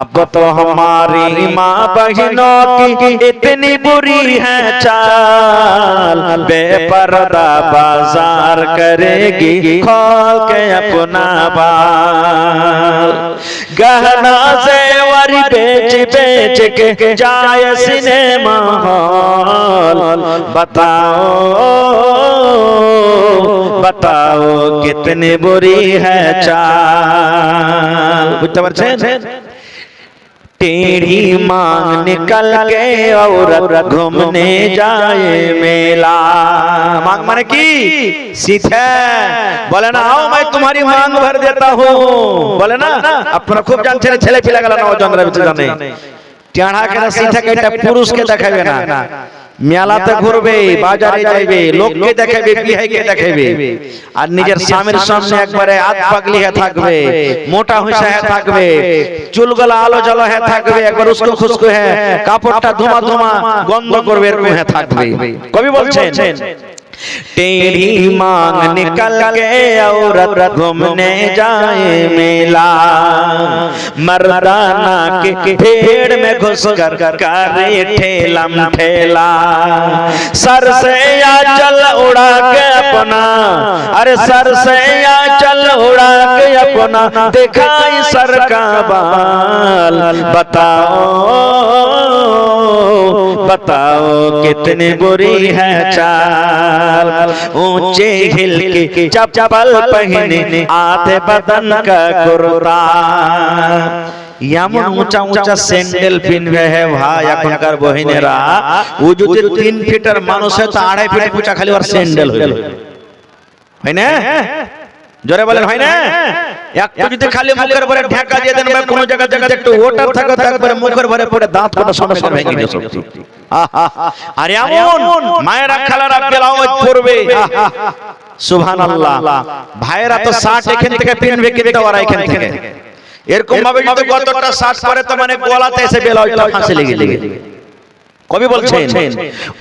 अब तो हमारी माँ बहनों की इतनी बुरी है चाल, बेपर्दा बाजार करेगी खोल के अपना बाल। गहना जेवर बेच बेच के जाए सिनेमा हॉल, बताओ कितनी बुरी है चाल। बुझते पारছেন? टेढ़ी मांग निकल के औरत घूमने जाए मेला। मांग माने की? सीधा बोले ना, आओ मैं तुम्हारी मांग भर देता हूँ, बोले ना। अपना खूब जानते ছেলে পিলা গেল নওজনরা বিচে জানে টেढ़ा के सीधा के पुरुष के देखाबे ना, মেলাতে ঘুরবে, বাজারে যাইবে, লোককে দেখাবে, বিহাইকে দেখাবে, আর নিজের স্বামীর সামনে একবারে হাত পাগলি হয়ে থাকবে, মোটা হইসা হয়ে থাকবে, চুলগুলা আলো জ্বালা হয়ে থাকবে, একবার উস্কো খুস্কো হয়ে কাপড়টা ধোঁয়া ধোঁয়া গন্ধ করবে, এরকম হয়ে থাকবে। কবি বলছেন टेढ़ी मांग निकल के औरत घूमने जाए मेला, मर्दाना के भीड़ में घुस कर करे ठेलम ठेला। सर से या चल उड़ा के अपना, अरे सर से या चल उड़ा के अपना दिखाई सर का बाल। बताओ कितनी बुरी है चाल। ऊंचे हिल के चप्पल पहने आधे बदन का कुर्ता, এমন উঁচা উঁচা স্যান্ডেল পিনবে হে ভাই এখনকার বহিনেরা। ও যদি 3 ফিটের মানুষ হয় তো 2.5 ফিট উঁচা খালি ওর স্যান্ডেল হইল, হয় না? জোরে বলেন হয় না? একটু যদি খালি মুখের উপরে ঢাকা দিয়ে দেন, কোনো জায়গা জায়গা একটু ওটার থাকে তো একবারে মুখের উপরে পড়ে দাঁত কোটা সমেত ভেঙে যাবে সব। আর এমন মায়েরা খালারা তেলাওয়াত করবে, সুবহানাল্লাহ। ভাইরা তো 60 এখান থেকে পিনবে কিন্তু ওরা এখান থেকে এরকম ভাবে যদি কতটা 60 করে তো মানে গলাতে এসে বেলাওয়াজটা ফাঁসে লেগে যাবে। কবি বলছেন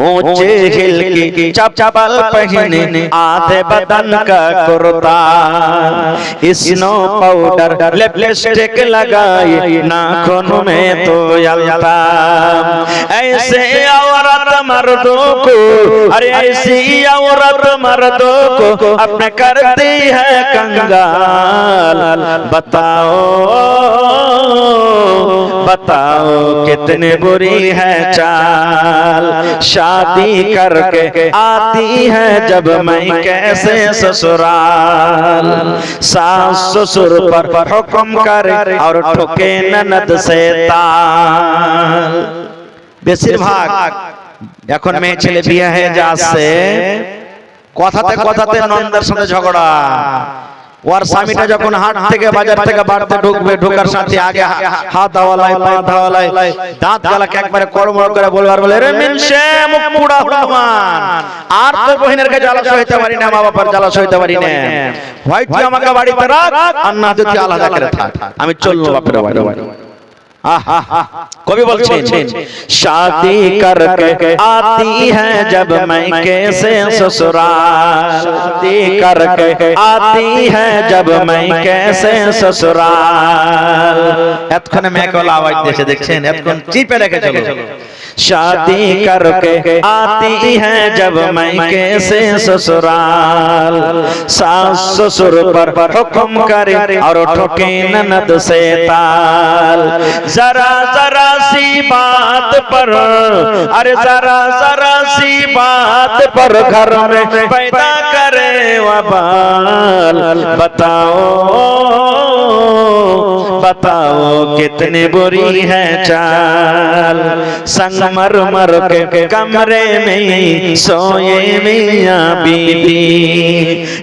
ऊंचे हिल के चप्पल पहने आधे बदन का कुर्ता, स्नो पाउडर लिपस्टिक लगाए नाखून में तो यल्ता। ऐसे औरत मर्दों को, अरे ऐसी औरत मर्दों को अपने करती है कंगाल। बताओ कितनी बुरी है चाल। शादी करके आती है जब मैं कैसे ससुराल, सास ससुर पर हुक्म करे और ठोके ननद से ताल। বেশিরভাগ এখন মেয়ে ছেলে বিয়ে হয়ে যাচ্ছে, কথাতে কথাতে নন্দের সাথে ঝগড়া। ওর স্বামীটা যখন হাট থেকে বাজার থেকে বাড়িতে ঢুকবে, ঢোকার সাথে আগে হাত হাওয়ালাই পা হাওয়ালাই দাঁত গালাকে একবারে কড়মড় করে বলবার বলে, রে মিনসে মুখ পুড়া হুমান, আর তো বহিনের কাছে জ্বালা সইতে পারি না, মা বাবার জ্বালা সইতে পারি না, হয় তুই আমাকে বাড়িতে রাখ আর না তুই আলাদা করে থাক, আমি চললো বাপের বাড়ি। कवि बोलছেন शादी करके आती है जब मैं कैसे ससुराल, शादी करके आती है जब मैं कैसे ससुराल। এতক্ষণে মেয়েগুলো আওয়াজ দিয়েছে দেখছেন, এতক্ষণ চিপে রেখে চলো। शादी करके आती है जब मैं कैसे ससुराल, सास ससुर पर हुक्म करे और ठोके ननद से ताल। जरा जरा सी बात पर, अरे जरा जरा सी बात पर घर में पैदा करे वबाल। बताओ कितनी बुरी है चाल। संगमरमर के कमरे में सोए मियां बीबी,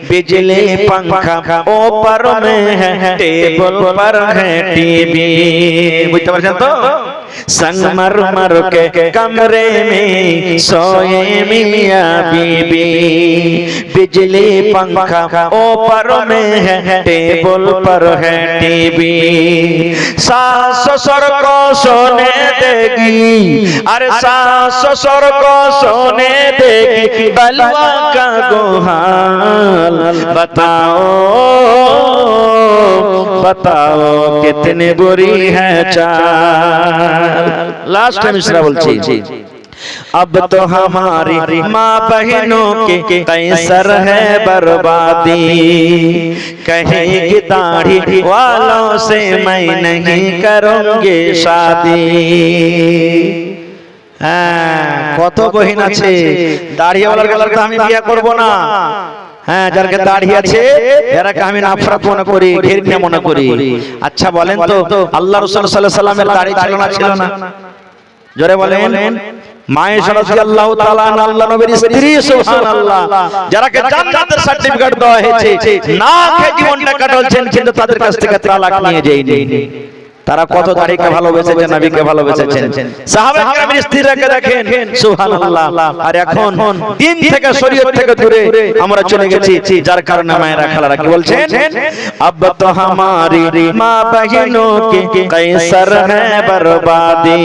बिजली पंखा ऊपर में है, टेबल पर है टीवी। বুঝতে পারছেন তো? संगमरमर के कमरे में सोए मियां बीबी, बिजली पंखा ऊपर में है, टेबल पर है टीवी। सास ससुर को सोने देगी, अरे सास ससुर को सोने देगी, बलवा का गोहाल बताओ बताओ कितनी बुरी है चाल। लास्ट मिश्रा बोलছি, अब तो हमारी माँ बहनों के कैसर है बर्बादी, कहेगी दाढ़ी वालों से मैं नहीं करूंगी शादी। কত বহিন আছে দাড়িওয়ালার গলার তো আমি বিয়ে করব না, হ্যাঁ যার কে দাড়ি আছে এরাকে আমি নফরত মনে করি, ঘৃণা মনে করি। আচ্ছা বলেন তো আল্লাহ রাসূল সাল্লাল্লাহু আলাইহি সাল্লামের দাড়ি ছিল না? জোরে বলেন। মায়েশা রাদিয়াল্লাহু তাআলা আল্লাহ নবীর স্ত্রী, সুবহানাল্লাহ, যারাকে জান্নাতের সার্টিফিকেট দেওয়া হয়েছে, না খেয়ে জীবনটা কাটাচ্ছেন, কিন্তু তাদের কাছ থেকে তালাক নিয়ে যায়নি। তারা কত দাড়িকে ভালোবেসেছেন, নবীকে ভালোবেসেছেন। সাহাবায়ে কেরামের স্ত্রীরাকে দেখেন, সুবহানাল্লাহ। আর এখন দিন থেকে শরীয়ত থেকে দূরে আমরা চলে গেছি, যার কারণে মায়েরা খালারা কি বলছেন, अब तो हमारी माँ बहनों की कैसर है बर्बादी,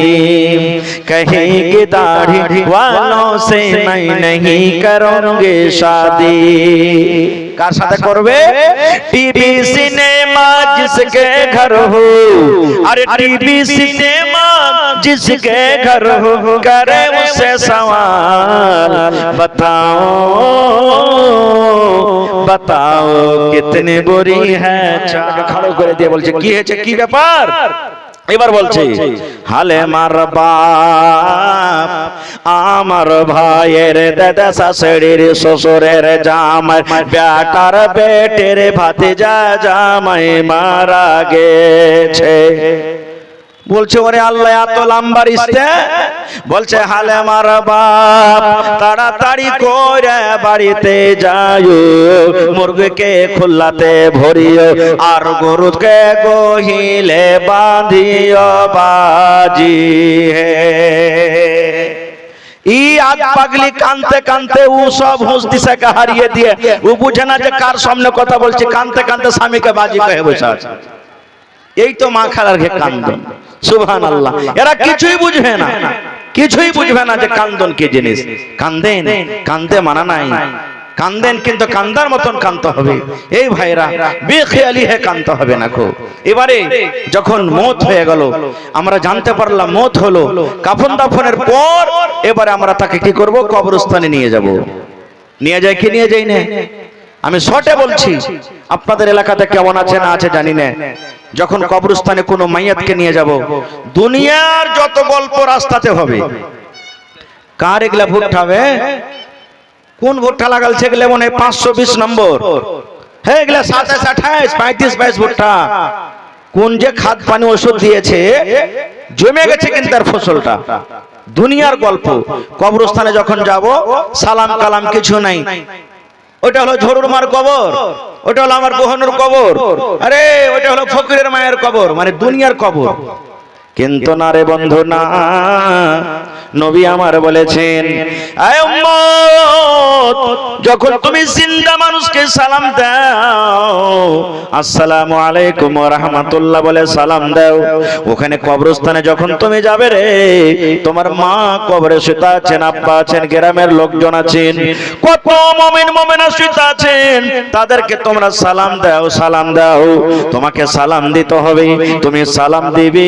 कहेगी दाढ़ी वालों से मैं नहीं करूंगी शादी। কার সাথে করবে? টিভি সিনেমা जिसके घर हो, अरे टीवी सिनेमा जिसके घर हो, करे उससे सवाल बताओ बताओ कितनी बुरी है चाल। खड़ो करे দিয়ে বলছে কি হয়েছে, কি ব্যাপার? এবার বলছে, হালে মার বাপ আমার ভাইয়ের দাদা শাশুড়ির শ্বশুরের জামাই বেটার বেটের ভাতিজা জামাই মারা গেছে। বলছে ওরে আল্লাহ এত লম্বা রিশতে, বলছে হালে মার বাপ তাড়াতাড়ি করে বাড়িতে যাও, মুরগিকে খুল্লাতে ভরিও আর গরুকে গহিলে বাঁধিও বাজি হে। ই আজ পাগলি কানতে কানতে ও সব হুঁশ দিশাকে হারিয়ে দিয়ে ও বুঝে না যে কার সামনে কথা বলছে, কানতে কানতে স্বামীকে বাজি কহে বসে আছে। এই তো মা খালার ঘে কান্দন, সুবহানাল্লাহ। এরা কিছুই বুঝবে না, কিছুই বুঝবে না যে কান্দন কি জিনিস। কান্দেন, কান্দে মানা নাই, কান্দেন কিন্তু কান্দার মতন কান্দতে হবে। এই ভাইরা বেখেয়ালি হে কান্দতে হবে না খুব। এবারে যখন মওত হয়ে গেল, আমরা জানতে পারলাম মওত হলো, কাফন দাফনের পর এবারে আমরা তাকে কি করব? কবরস্থানে নিয়ে যাব। নিয়ে যায় কি নিয়ে যাই না? আমি শর্টে বলছি, আপনাদের এলাকাতে কেমন আছে না আছে জানি না। যখন কবরস্থানে কোনো মাইয়াতকে নিয়ে যাব, দুনিয়ার যত গল্প রাস্তাতে হবে, কার এগুলা ভুট্টা হবে, কোন ভুট্টা লাগালছে এগুলা মনে হয় 520 নম্বর, হ্যাঁ এগুলা 27, 28, 35, 22 ভুট্টা। কোন যে খাদ পানি ওষুধ দিয়েছে, জমে গেছে কিন্তু তার ফসলটা। দুনিয়ার গল্প। কবরস্থানে যখন যাব, সালাম কালাম কিছু নাই। ওটা হলো ঝরুর মার কবর, ওটা হলো আমার বোহনুর কবর, আরে ওটা হলো ফকিরের মায়ের কবর, মানে দুনিয়ার কবর। কিন্তু না রে বন্ধু না, নবী আমার বলেছেন, আয় উম্মত, যখন তুমি জিন্দা মানুষকে সালাম দাও, আসসালামু আলাইকুম ওয়া রাহমাতুল্লাহ বলে সালাম দাও, ওখানে কবরস্থানে যখন তুমি যাবে রে, তোমার মা কবরে শুয়ে আছেন, আব্বা আছেন, গ্রামের লোকজন আছেন, কত মুমিন মুমিনা শুয়ে আছেন, তাদেরকে তোমরা সালাম দাও, সালাম দাও। তোমাকে সালাম দিতে হবে, তুমি সালাম দিবে,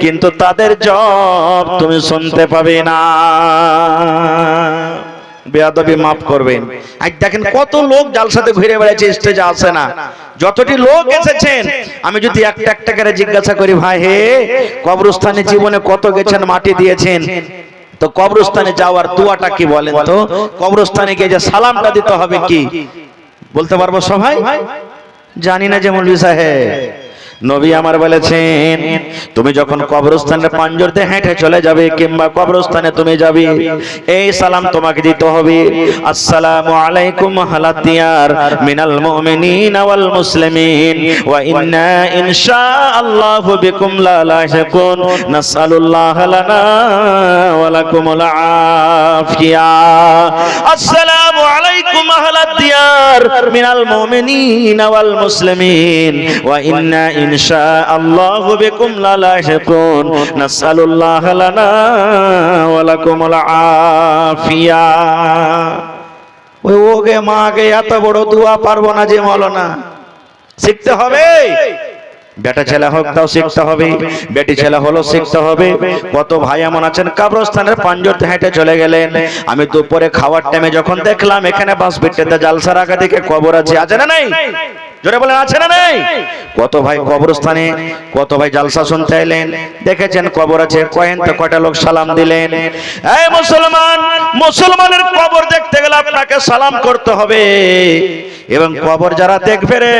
কিন্তু তাদের জবাব তুমি শুনতে পাবে না। বেয়াদবি মাফ করবেন। আজ দেখেন কত লোক জালসাতে ঘুরে বেড়াচ্ছে, স্টেজে আসে না। যতটি লোক এসেছেন, আমি যদি একটা একটা করে জিজ্ঞাসা করি, ভাই হে কবরস্থানে জীবনে কত গেছেন, মাটি দিয়েছেন, তো কবরস্থানে যাওয়ার দোয়াটা কি বলেন তো? কবরস্থানে গিয়ে যে সালামটা দিতে হবে কি বলতে পারবো সবাই? জানি না যে মৌলভী সাহেব নবী আমার বলেছেন তুমি যখন কবরস্থানের পাঞ্জর দিয়ে হেঁটে চলে যাবে কিংবা কবরস্থানে তুমি যাবে, এই সালাম তোমাকে দিতে হবে, আসসালামু আলাইকুম আহলাদ দিয়ার মিনাল মুমিনিনা ওয়াল মুসলিমিন ওয়া ইন্না ইনশাআল্লাহু বিকুম লা লাহিকুন নাসআলুল্লাহ লানা ওয়া লাকুমুল আফিয়া। আসসালামু আলাইকুম আহলাদ দিয়ার মিনাল মুমিনিনা ওয়াল মুসলিমিন ওয়া ইন্না ইনশাআল্লাহু বিকুম লা লাহিকুন নাসআলুল্লাহ লানা ওয়া লাকুমুল আফিয়া। ওকে মাকে এত বড় দোয়া পারবো না যে মাওলানা, শিখতে হবে। বেটা ছেলে হোক তাও শিখতে হবে, বেটি ছেলে হলো শিখতে হবে। কত ভাই এমন আছেন কবরস্থানের পাঞ্জরতে হেঁটে চলে গেলেন, আমি দুপুরে খাওয়ার টাইমে যখন দেখলাম এখানে বাস ভিটেতে জালসার আগে দিকে কবর আছে, আছে না নাই? জোরে বলেন আছে না নাই? কত ভাই কবরস্থানে, কত ভাই জালসা শুনতে এলেন, দেখেছেন কবর আছে, কয়েন তো কয়টা লোক সালাম দিলেন। এই মুসলমান, মুসলমানের কবর দেখতে গেলে আপনাকে সালাম করতে হবে। এবং কবর যারা দেখবে রে,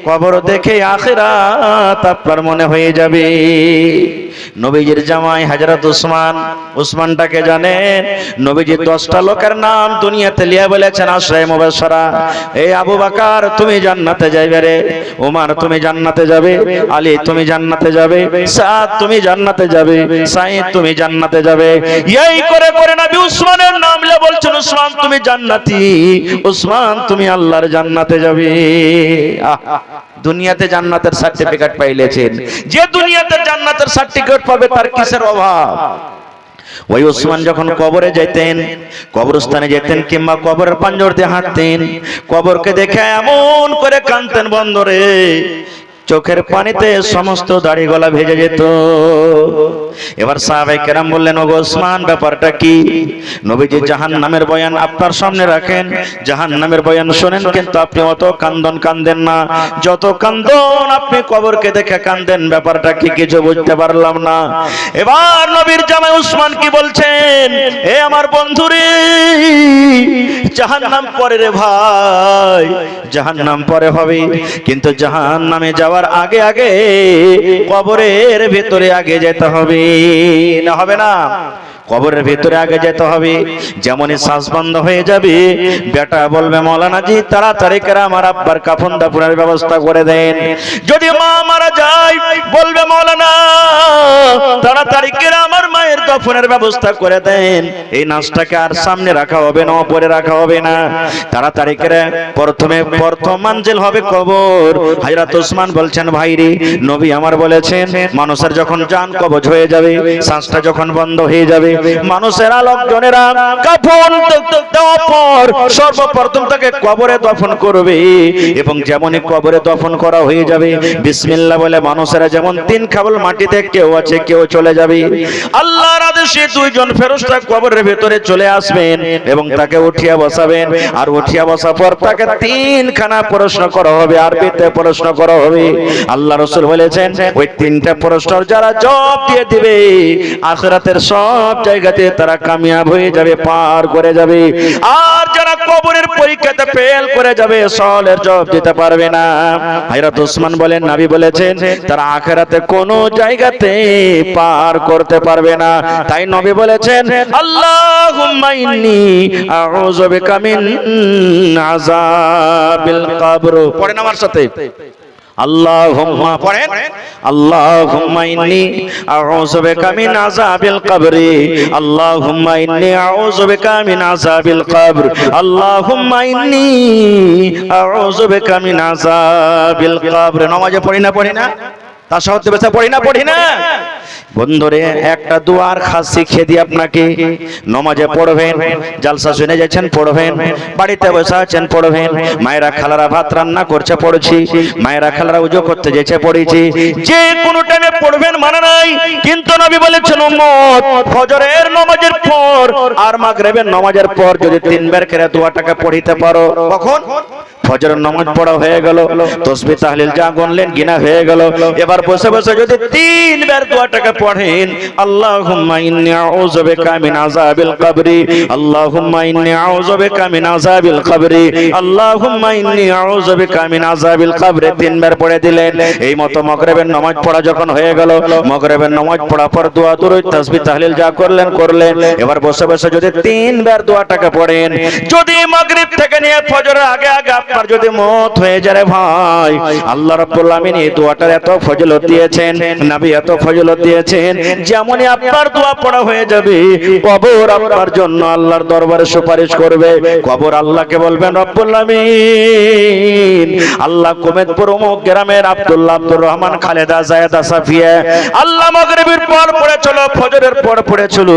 কবর দেখে আখিরাত আপনার মনে হয়ে যাবে। নবীজির জামাই হযরত উসমান, উসমানটাকে জানেন? নবীজি 10টা লোকের নাম দুনিয়াতে লিয়া বলেছেন আশরায়ে মুবাশশারা, এই আবু বকর তুমি জান্নাতে যাবে রে, ওমর তুমি জান্নাতে যাবে, আলী তুমি জান্নাতে যাবে, সাদ তুমি জান্নাতে যাবে, সাঈদ তুমি জান্নাতে যাবে। এই করে করে নবী উসমানের নাম লিয়ে বলছেন উসমান তুমি জান্নাতি, উসমান তুমি আল্লাহর জান্নাতে যাবে। দুনিয়াতে জান্নাতের সার্টিফিকেট পাইলেছেন, যে দুনিয়াতে জান্নাতের সার্টিফিকেট পাবে তার কিসের অভাব? ওই উসমান যখন কবরে যেতেন, কবরস্থানে যেতেন কিংবা কবরের পাঞ্জর দিয়ে হাঁটতেন, কবরকে দেখে এমন করে কাঁদতেন বন্ধরে, চোখের পানিতে সমস্ত দাড়ি গলা ভেজে যেত। এবার সাহাবায়ে কেরাম বললেন, ওগো উসমান ব্যাপারটা কি? নবীজি জাহান্নামের বয়ান আপনার সামনে রাখেন, জাহান্নামের বয়ান শুনেন, কিন্তু আপনি অত কান্দন কান্দেন না যত কান্দন আপনি কবরকে দেখে কান্দেন। ব্যাপারটা কি কিছু বুঝতে পারলাম না। এবার নবীর জামাই উসমান কি বলছেন, এ আমার বন্ধুরে, জাহান্নাম পরে রে ভাই, জাহান্নাম পরে হবে, কিন্তু জাহান্নামে যাওয়ার আগে আগে কবরের ভেতরে আগে যেতে হবে, না হবে না? কবরের ভেতরে আগে যেতে হবে। যেমনই শ্বাস বন্ধ হয়ে যাবে, বেটা বলবে মৌলানা জি তাড়াতাড়ি করে আমার আব্বার কাফন দাফনের ব্যবস্থা করে দেন। যদি মা মারা যায় বলবে মৌলানা তাড়াতাড়ি করে আমার মায়ের দাফনের ব্যবস্থা করে দেন। এই নাচটাকে আর সামনে রাখা হবে না, উপরে রাখা হবে না, তাড়াতাড়ি করে প্রথম মঞ্জিল হবে কবর। হযরত উসমান বলছেন, ভাইরে নবী আমার বলেছেন মানুষের যখন জান কবজ হয়ে যাবে, শ্বাসটা যখন বন্ধ হয়ে যাবে, মানুষেরা লোকজনেরা কাফন দেওয়ার পর সর্বপ্রথম তাকে কবরে দফন করবে। এবং যেমনই কবরে দফন করা হয়ে যাবে, বিসমিল্লাহ বলে মানুষেরা যেমন 3 খাবল মাটিতে কেউ আছে কেউ চলে যাবে, আল্লাহর আদেশে 2 জন ফেরেশতা কবরের ভিতরে চলে আসবেন এবং তাকে উঠিয়ে বসাবেন। আর উঠিয়ে বসার পর তাকে 3 খানা প্রশ্ন করা হবে, আরবিতে প্রশ্ন করা হবে। আল্লাহ রাসূল বলেছেন ওই 3টা প্রশ্নের যারা জবাব দিয়ে দিবে, আখিরাতের সব জায়গাতে তারা কামিয়াব হয়ে যাবে, পার করে যাবে। আর যারা কবরের পরীক্ষাতে ফেল করে যাবে, সওয়ালের জবাব দিতে পারবে না, হযরত উসমান বলেন নবী বলেছেন তারা আখিরাতে কোনো জায়গাতে পার করতে পারবে না। তাই নবী বলেছেন আল্লাহুম্মা ইন্নী আউযু বিকা মিন আযাবিল কবর। পড়েন আমার সাথে, আল্লাহুম্মা পড়েন, আল্লাহুম্মা ইন্নী আউযু বিকা মিন আযাবিল কবরি, আল্লাহুম্মা ইন্নী আউযু বিকা মিন আযাবিল কবর, আল্লাহুম্মা ইন্নী আউযু বিকা মিন আযাবিল কবর। নামাজে পড়ি না? তাশাহুদ বেসা পড়ি না? বন্ধুরে একটা দুয়ার খাস শিখিয়ে দিই আপনাকে, নামাজে পড়বেন, জালসা শুনে যাচ্ছেন পড়বেন, বাড়িতে বসে আছেন পড়বেন, মায়েরা খালারা ভাত রান্না করছে পড়ছি, মায়েরা খালারা ওযু করতে যেছে পড়েছি, যে কোনো টাইমে পড়বেন মানে নাই। কিন্তু নবী বলেছেন উম্মত ফজরের নামাজের পর আর মাগরিবের নামাজের পর যদি 3 বার করে দোয়াটাকে পড়িতে পারো, কখন? ফজরের নামাজ পড়া হয়ে গেল, তাসবিহ তাহলিল যা গুনলেন গিনা হয়ে গেল। এবার বসে বসে যদি 3 বার দোয়াটাকে পড়েন, আল্লাহুম্মা ইন্নী আউযু বিকা মিন আযাবিল কবরি, আল্লাহুম্মা ইন্নী আউযু বিকা মিন আযাবিল কবরি, আল্লাহুম্মা ইন্নী আউযু বিকা মিন আযাবিল কবরি 3 বার পড়ে দিলেন। এই মতো মাগরিবের নামাজ পড়া যখন হয়ে গেল, মাগরিবের নামাজ পড়ার পর দোয়া দরুদ তাসবিহ তাহলিল যা করলেন করলেন। এবার বসে বসে যদি 3 বার দোয়াটাকে পড়েন, যদি মাগরিব থেকে নিয়ে ফজরের আগে আগে আপনার যদি মওত হয়ে যায় ভাই, আল্লাহ রাব্বুল আমিন এই দোয়াটার এত ফজিলত দিয়েছেন, নবী এত ফজিলত দিয়েছেন, যেমনই আপনার দোয়া পড়া হয়ে যাবে, কবর আপনার জন্য আল্লাহর দরবারে সুপারিশ করবে। কবর আল্লাহকে বলবেন, রব্বুল আমিন আল্লাহ কুমেদপুর অমুক গ্রামের আব্দুল্লাহ, আব্দুর রহমান, খালেদা, জায়েদা, সাফিয়া, আল্লাহ মাগরিবের পর পড়েছিল, ফজরের পর পড়েছিল,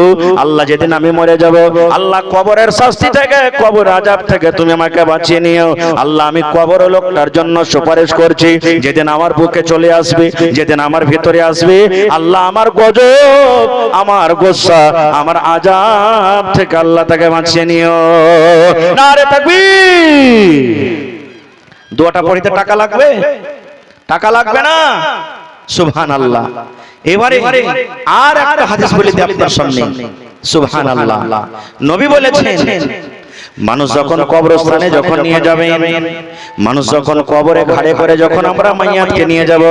আল্লাহ যেদিন আমি মরে যাব, আল্লাহ কবরের শাস্তি থেকে, কবর আযাব থেকে তুমি আমাকে বাঁচিয়ে নিও। আল্লাহ আমি কবর লোকটার জন্য সুপারিশ করছি, যেদিন আমার বুকে চলে আসবে, যেদিন আমার ভিতরে আসবে, আল্লাহ আমার গজব, আমার গোসা, আমার আযাব থেকে আল্লাহ তাকে বাঁচিয়ে নিও। নারে তাকবীর। দোয়াটা পড়িতে টাকা লাগবে? টাকা লাগবে না? সুবহানাল্লাহ। এবারে আর একটা হাদিস বলে দিই আপনার সামনে। সুবহানাল্লাহ। নবী বলেছেন, মানুষ যখন কবরস্থানে যখন নিয়ে যাবে, মানুষ যখন কবরে ঘাড়ে করে যখন আমরা মাইয়াতকে নিয়ে যাব,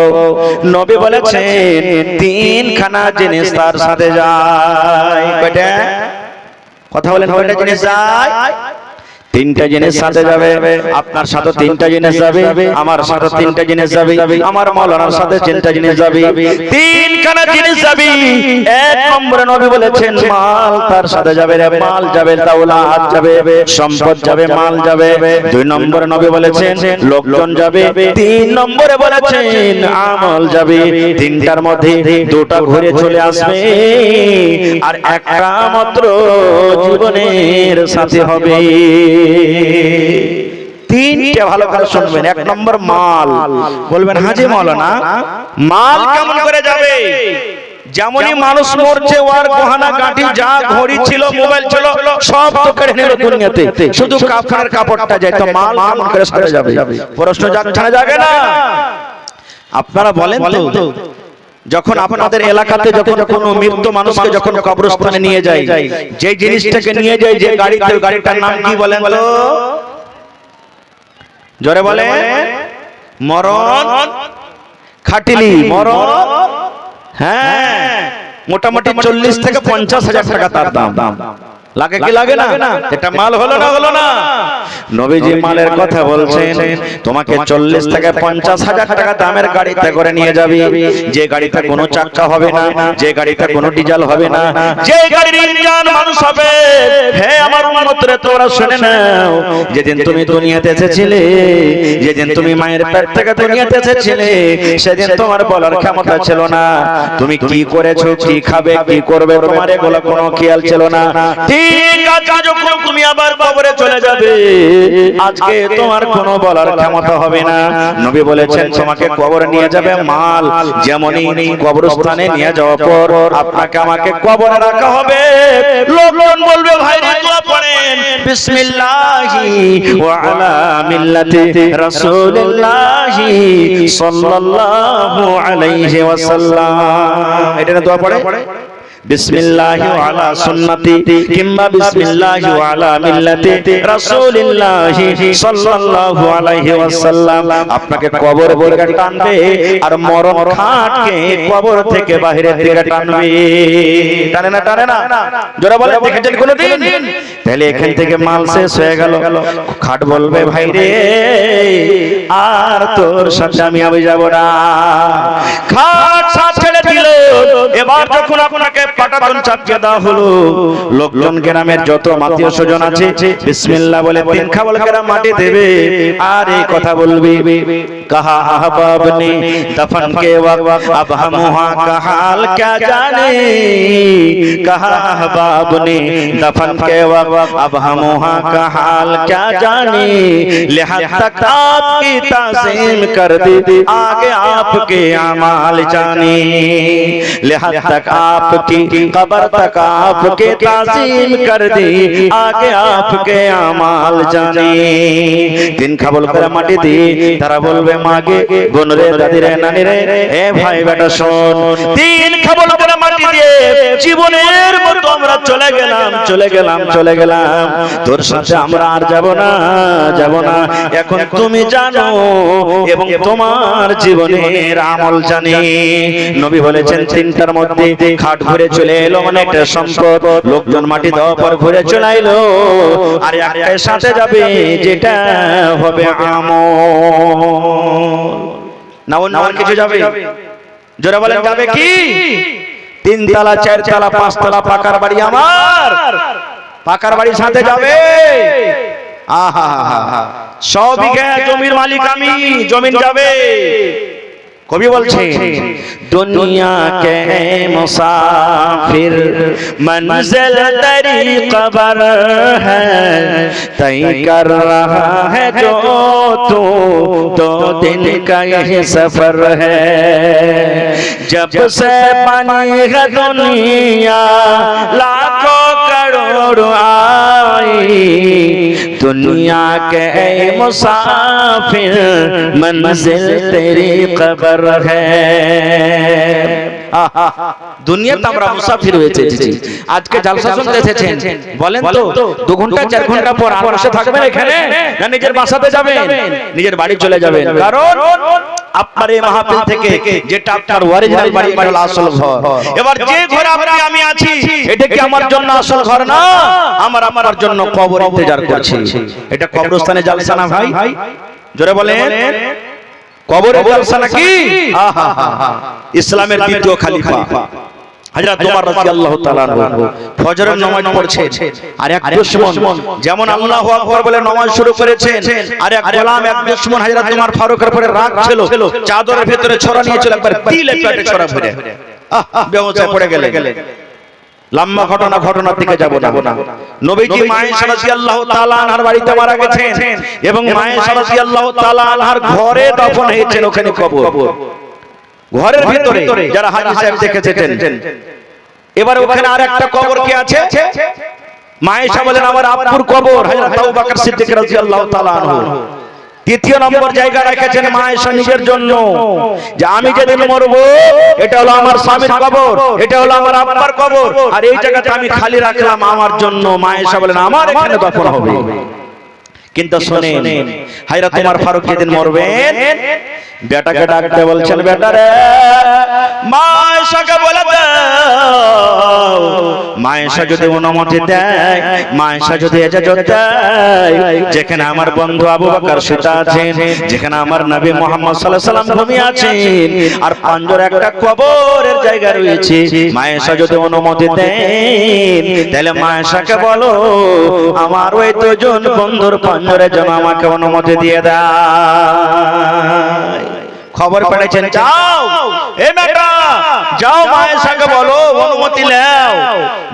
নবী বলেছেন 3খানা জিনিস তার সাথে যায়। কয়টা? কথা বলেন, কয়টা জিনিস যায়? 3টা জিনিস সাথে যাবে। আপনার সাথে 3টা জিনিস যাবে, আমার সাথে 3টা জিনিস যাবে, আমার মাওলানার সাথে 3টা জিনিস যাবে। 3খানা জিনিস যাবে। 1 নম্বরে নবী বলেছেন মাল তার সাথে যাবে, মাল যাবে, দাওলাত যাবে, সম্পদ যাবে, মাল যাবে। 2 নম্বরে নবী বলেছেন লোকজন যাবে। 3 নম্বরে বলেছেন আমল যাবে। 3টার মধ্যে 2টা ঘুরে চলে আসবে, আর একটা মাত্র জীবনের সাথী হবে। 3টে ভালো করে শুনবেন। 1 নম্বর মাল। বলবেন হাজি মাওলানা মাল কেমন করে যাবে? যেমনই মানুষ মরছে, ওর গহনা গাঁটি যা ঘড়ি ছিল, মোবাইল ছিল, সব তো কেড়ে নিল দুনিয়াতে, শুধু কাফনের কাপড়টা যায়, তো মাল কেমন করে সাথে যাবে? প্রশ্ন জাগে না? আপনারা বলেন তো, যখন আপনাদের এলাকাতে যখন কোনো মৃত মানুষকে যখন কবরস্থানে নিয়ে যায়, যে জিনিসটাকে নিয়ে যায়, যে গাড়িতে, গাড়িটার নাম কি বলেন তো? জোরে বলেন। মরণ খাটিলি। মরণ, হ্যাঁ, মোটামুটি 40 থেকে 50 হাজার টাকা তার দাম। লাগে কি লাগে না? এটা মাল হলো না? হলো না? নবীজি মালের কথা বলছেন, তোমাকে 40 থেকে 50 হাজার টাকা দামের গাড়িতে করে নিয়ে যাবে, যে গাড়িতে কোনো চাকা হবে না, যে গাড়িতে কোনো ডিজেল হবে না, যে গাড়ির ইঞ্জিন মানুষ হবে। হে আমার উম্মতরে, তোমরা শুনে নাও, যেদিন তুমি দুনিয়াতে এসেছিলে, যেদিন তুমি মায়ের পেট থেকে দুনিয়াতে এসেছিলে, সেদিন তোমার বলার ক্ষমতা ছিল না। তুমি কি করেছো, কি খাবে, কি করবে, তোমার এগুলো কোনো খেয়াল ছিল না। ঠিক আছে, যখন তুমি আবার কবরে চলে যাবে, আজকে তোমার কোনো বলার ক্ষমতা হবে না। নবী বলেছেন তোমাকে কবরে নিয়ে যাবে মাল, যেমনই কবরস্থানে নিয়ে যাওয়ার পর আপনাকে আমাকে কবরে রাখা হবে। লোকজন বলবে ভাই দোয়া পড়েন, বিসমিল্লাহি ওয়া আলা মিল্লাতি রাসূলিল্লাহি সাল্লাল্লাহু আলাইহি ওয়াসাল্লাম। এটা দোয়া পড়ে বিসমিল্লাহি ওয়া আলা সুন্নতি, কিংবা বিসমিল্লাহি ওয়া আলা মিল্লাতি রাসূলিল্লাহি সাল্লাল্লাহু আলাইহি ওয়াসাল্লাম। আপনাকে কবর থেকে টানবে, আর মরণ খাটকে কবর থেকে বাইরের দিকে টানবে। টানে না? টানে না? জোরে বলে, দেখেছেন কোনদিন? তাহলে এখান থেকে মাল শেষ হয়ে গেল। খাট বলবে ভাই রে, আর তোর সাথে আমি যাব না। খাট সাথ ছেড়ে দিল। এবার যখন আপনাকে পাটাতন চাপিয়ে দেওয়া হলো, লোকজন গ্রামের যত আত্মীয় স্বজন আছে বিসমিল্লাহ বলে 3 খাবল গ্রাম মাটি দেবে, আর এই কথা বলবি, कहा अहबाब ने दफन के वक्त अब हम वहाँ का हाल क्या जाने, कहा अहबाब ने दफन के वक्त अब हम वहाँ का हाल क्या जाने, लिहाज तक आपकी ताज़ीम कर दी, आगे आपके अमाल जाने। लिहाज तक आपकी कब्र तक आपके ताज़ीम कर दी आगे आपके अमाल जाने तीन खबल করে মাটি দি তারা বলবে মাগে বোন রে দাদি রে নানি রে এ ভাই বেটা শোন তিন খবল করে মাটি দিয়ে জীবনের মতো আমরা চলে গেলাম তোর সাথে আমরা আর যাব না এখন তুমি জানো এবং তোমার জীবনের আমল জানি নবী বলেছেন তিনটার মধ্যে খাট ঘুরে চলে এলো মানে একটা সম্পদ লোকজন মাটি দেওয়ার পর ঘুরে চলে এলো আর একটার সাথে যাবে যেটা হবে আমল না অন্য কিছু যাবে জোরে বলেন যাবে কি তিন তলা চার তলা পাঁচ তলা পাকার বাড়ি আমার পাকার বাড়ির সাথে যাবে আহা 100 বিঘা জমির মালিক আমি জমিন যাবে কবি বলছে দুনিয়া কে মুসাফির मंजिल तेरी कब्र है तय कर रहा है जो तू 2 दिन का यही सफर है जब से बनी है दुनिया लाखों करोड़ों आई दुनिया के मुसाफिर मंजिल तेरी कब्र है দুনিয়াতে আমরা মুসাফির হয়ে এসেছি আজকে জলসা শুনতে এসেছেন বলেন তো 2 ঘন্টা 4 ঘন্টা পর আর বসে থাকবেন এখানে না নিজের বাসাতে যাবেন নিজের বাড়ি চলে যাবেন কারণ আপনার এই মাহফিল থেকে যেটা আপনার অরিজিনাল বাড়ি হলো আসল ঘর এবার যে ঘরে আপনি আমি আছি এটা কি আমার জন্য আসল ঘর না আমার জন্য কবর ইন্তজার করছে এটা কবরস্থানে জলসা না ভাই জোরে বলেন কবরে জলসা নাকি ইসলামের দ্বিতীয় খলিফা হযরত ওমর রাদিয়াল্লাহু তাআলা আনহু ফজরের নামাজ পড়ছেন আর এক দুশমন যেমন আল্লাহু আকবার বলে নামাজ শুরু করেছেন আর এক গোলাম এক দুশমন হযরত ওমর ফারুকের উপরে রাগ ছিল চাদরের ভিতরে ছড়া নিয়েছিল একবার তিলে পেটে ছড়া ভরে বেহুশ হয়ে পড়ে গেলেন লম্বা ঘটনার দিকে যাব না নবীজি মায়েশা রাদিয়াল্লাহু তাআলা আনহার বাড়িতে মারা গেছেন এবং মায়েশা রাদিয়াল্লাহু তাআলা আনহার ঘরে দফন হয়েছেন ওখানে কবর ঘরের ভিতরে যারা হাজী সাহেব দেখেছেন এবার ওখানে আরেকটা কবর কি আছে মায়েশা বলেন আমার আব্বুর কবর হযরত আবু বকর সিদ্দিক রাদিয়াল্লাহু তাআলা আনহু দ্বিতীয় নম্বর জায়গা রেখেছেন মায়েশা নিজের জন্য যে আমি যেদিন মরব এটা হলো আমার স্বামীর কবর এটা হলো আমার আব্বার কবর আর এই জায়গাটা আমি খালি রাখলাম আমার জন্য মায়েশা বলেন আমার এখানে দফন হবে কিন্তু শুনেন হযরত ওমর ফারুক যেদিন মরবেন বেটাকে ডাকতে বলছেন বেটা রে মায়েশাকে বলে দাও মায়েশা যদি অনুমতি দেয় মায়েশা যদি ইজাজত দেয় যেখানে আমার বন্ধু আবু বকর শুয়ে আছেন যেখানে আমার নবী মুহাম্মদ সাল্লাল্লাহু আলাইহি সাল্লাম ঘুমিয়ে আছেন আর পাঁজরে একটা কবরের জায়গা রয়েছে মায়েশা যদি অনুমতি দেন তাহলে মায়েশাকে বলো আমার ওই দুজন বন্ধুর পাঁজরে যেন আমাকে অনুমতি দিয়ে দেয় খবর পেয়েছেন যাও এ বেটা যাও মায়েশাকে বলো অনুমতি নাও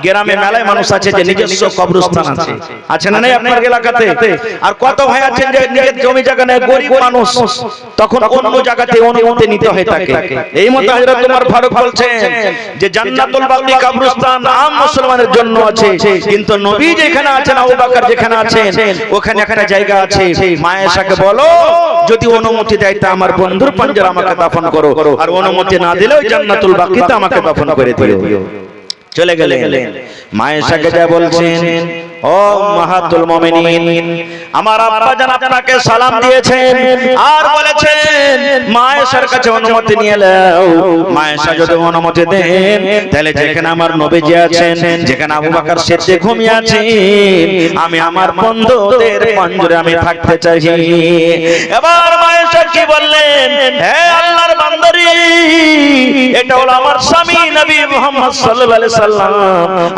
গ্রামে মেলায় মানুষ আছে যে নিজস্ব কবরস্থান আছে না নাই আপনার এলাকাতে আর কত ভাই আছেন যে নিজের জমি জায়গা নেই গরিব মানুষ তখন অন্য জায়গাতে অনুমতি নিতে হয় তাকে এই মত হযরত ওমর ফারুক বলছেন যে জান্নাতুল বাকি কবরস্থান আম মুসলমানের জন্য আছে কিন্তু নবী যেখানে আছেন আবু বকর যেখানে আছেন ওখানে একটা জায়গা আছে মায়েশাকে বলো যদি অনুমতি দেয় তা আমার বন্ধুর পাঞ্জারা আমাকে দাফন করো আর অনুমতি না দিলে ওই জান্নাতুল বাকিতে আমাকে দাফন করে দিও চলে গেলেন মায়েশাকে যা বলছেন ও মাহাতুল মুমিনিন আমার আব্বা জান আপনাকে সালাম দিয়েছেন আর বলেছেন মায়েশার কাছে অনুমতি নিয়ে নাও মায়েশা যদি অনুমতি দেন তাহলে যেখানে আমার নবীজি আছেন যেখানে আবু বকর সিদ্দিক ঘুমিয়ে আছেন আমি আমার বন্ধুদের পাঁজরে আমি থাকতে চাই এবার মায়েশা কি বললেন হে আল্লাহর বান্দারি এটা হলো আমার স্বামী নবী মুহাম্মদ সাল্লাল্লাহু আলাইহি সাল্লাম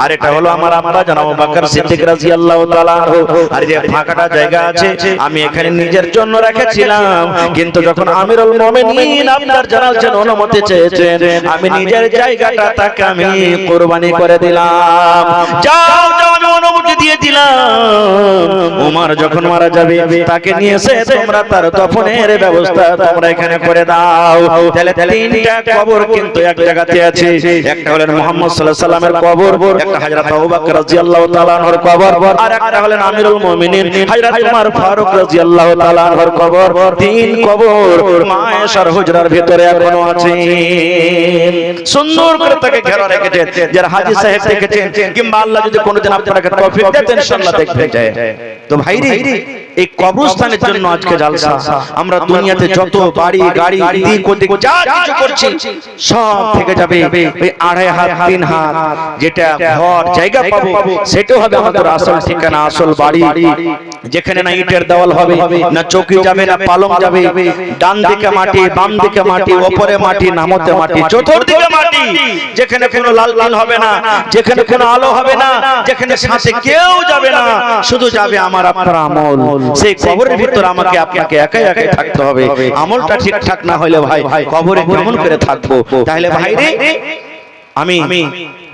আর এটা হলো আমার আব্বা জান আবু বকর সিদ্দিক রাদিয়াল্লাহু তাআলা আনহু। আর যে ফাঁকাটা জায়গা আছে আমি এখানে নিজের জন্য রেখেছিলাম, কিন্তু যখন আমিরুল মুমিনিন আপনার জানার অনুমতি চেয়েছেন, আমি নিজের জায়গাটা তাকে আমি কুরবানি করে দিলাম। যাও যাও, আমি অনুমতি দিয়ে দিলাম। ওমর যখন মারা যাবে তাকে নিয়ে এসে তোমরা তার দফনের ব্যবস্থা তোমরা এখানে করে দাও। তাহলে তিনটা কবর কিন্তু এক জায়গাতে আছে। একটা হলেন মুহাম্মদ সাল্লাল্লাহু আলাইহি সাল্লামের কবর, একটা হযরত আবু বকর রাদিয়াল্লাহু তাআলা আনহুর কবর, আর একটা হলেন আমিরুল মুমিনিন হযরত ওমর ফারুক রাদিয়াল্লাহু তাআলা আনহুর কবর। তিন কবর মায়েশার হুজরার ভিতরে এখনো আছে। সুন্দর করে তাকে ঘেরা রেখেছেন। যারা হাজী সাহেব দেখেছেন কিংবা আল্লাহ যদি কোনোদিন আপনাকে তৌফিক দেন ইনশাআল্লাহ দেখতে যায়। তো ভাইরে, এই কবরস্থানের জন্য আজকে জালসা। আমরা দুনিয়াতে যত বাড়ি গাড়ি দিক ওদিক যা কিছু করছি সব থেকে যাবে ওই 2.5 হাত 3 হাত যেটা ঘর জায়গা পাবো সেটাও হবে আমাদের আসল ঠিকানা, আসল বাড়ি। যেখানে না ইটের দেওয়াল হবে, না চৌকি যাবে, না পালং যাবে, ডান দিকে মাটি, বাম দিকে মাটি, উপরে মাটি, নামতে মাটি, চতুর্দিকে মাটি। যেখানে কোনো লাল লাল হবে না, যেখানে কোনো আলো হবে না, যেখানে সাথে কেউ যাবে না, শুধু যাবে আমার আপনার আমল। সেই কবরের ভিতর আমাকে আপনাকে একাই একাই থাকতে হবে। আমলটা ঠিকঠাক না হলে ভাই কবরে কেমন করে থাকবো? তাহলে ভাই রে, আমি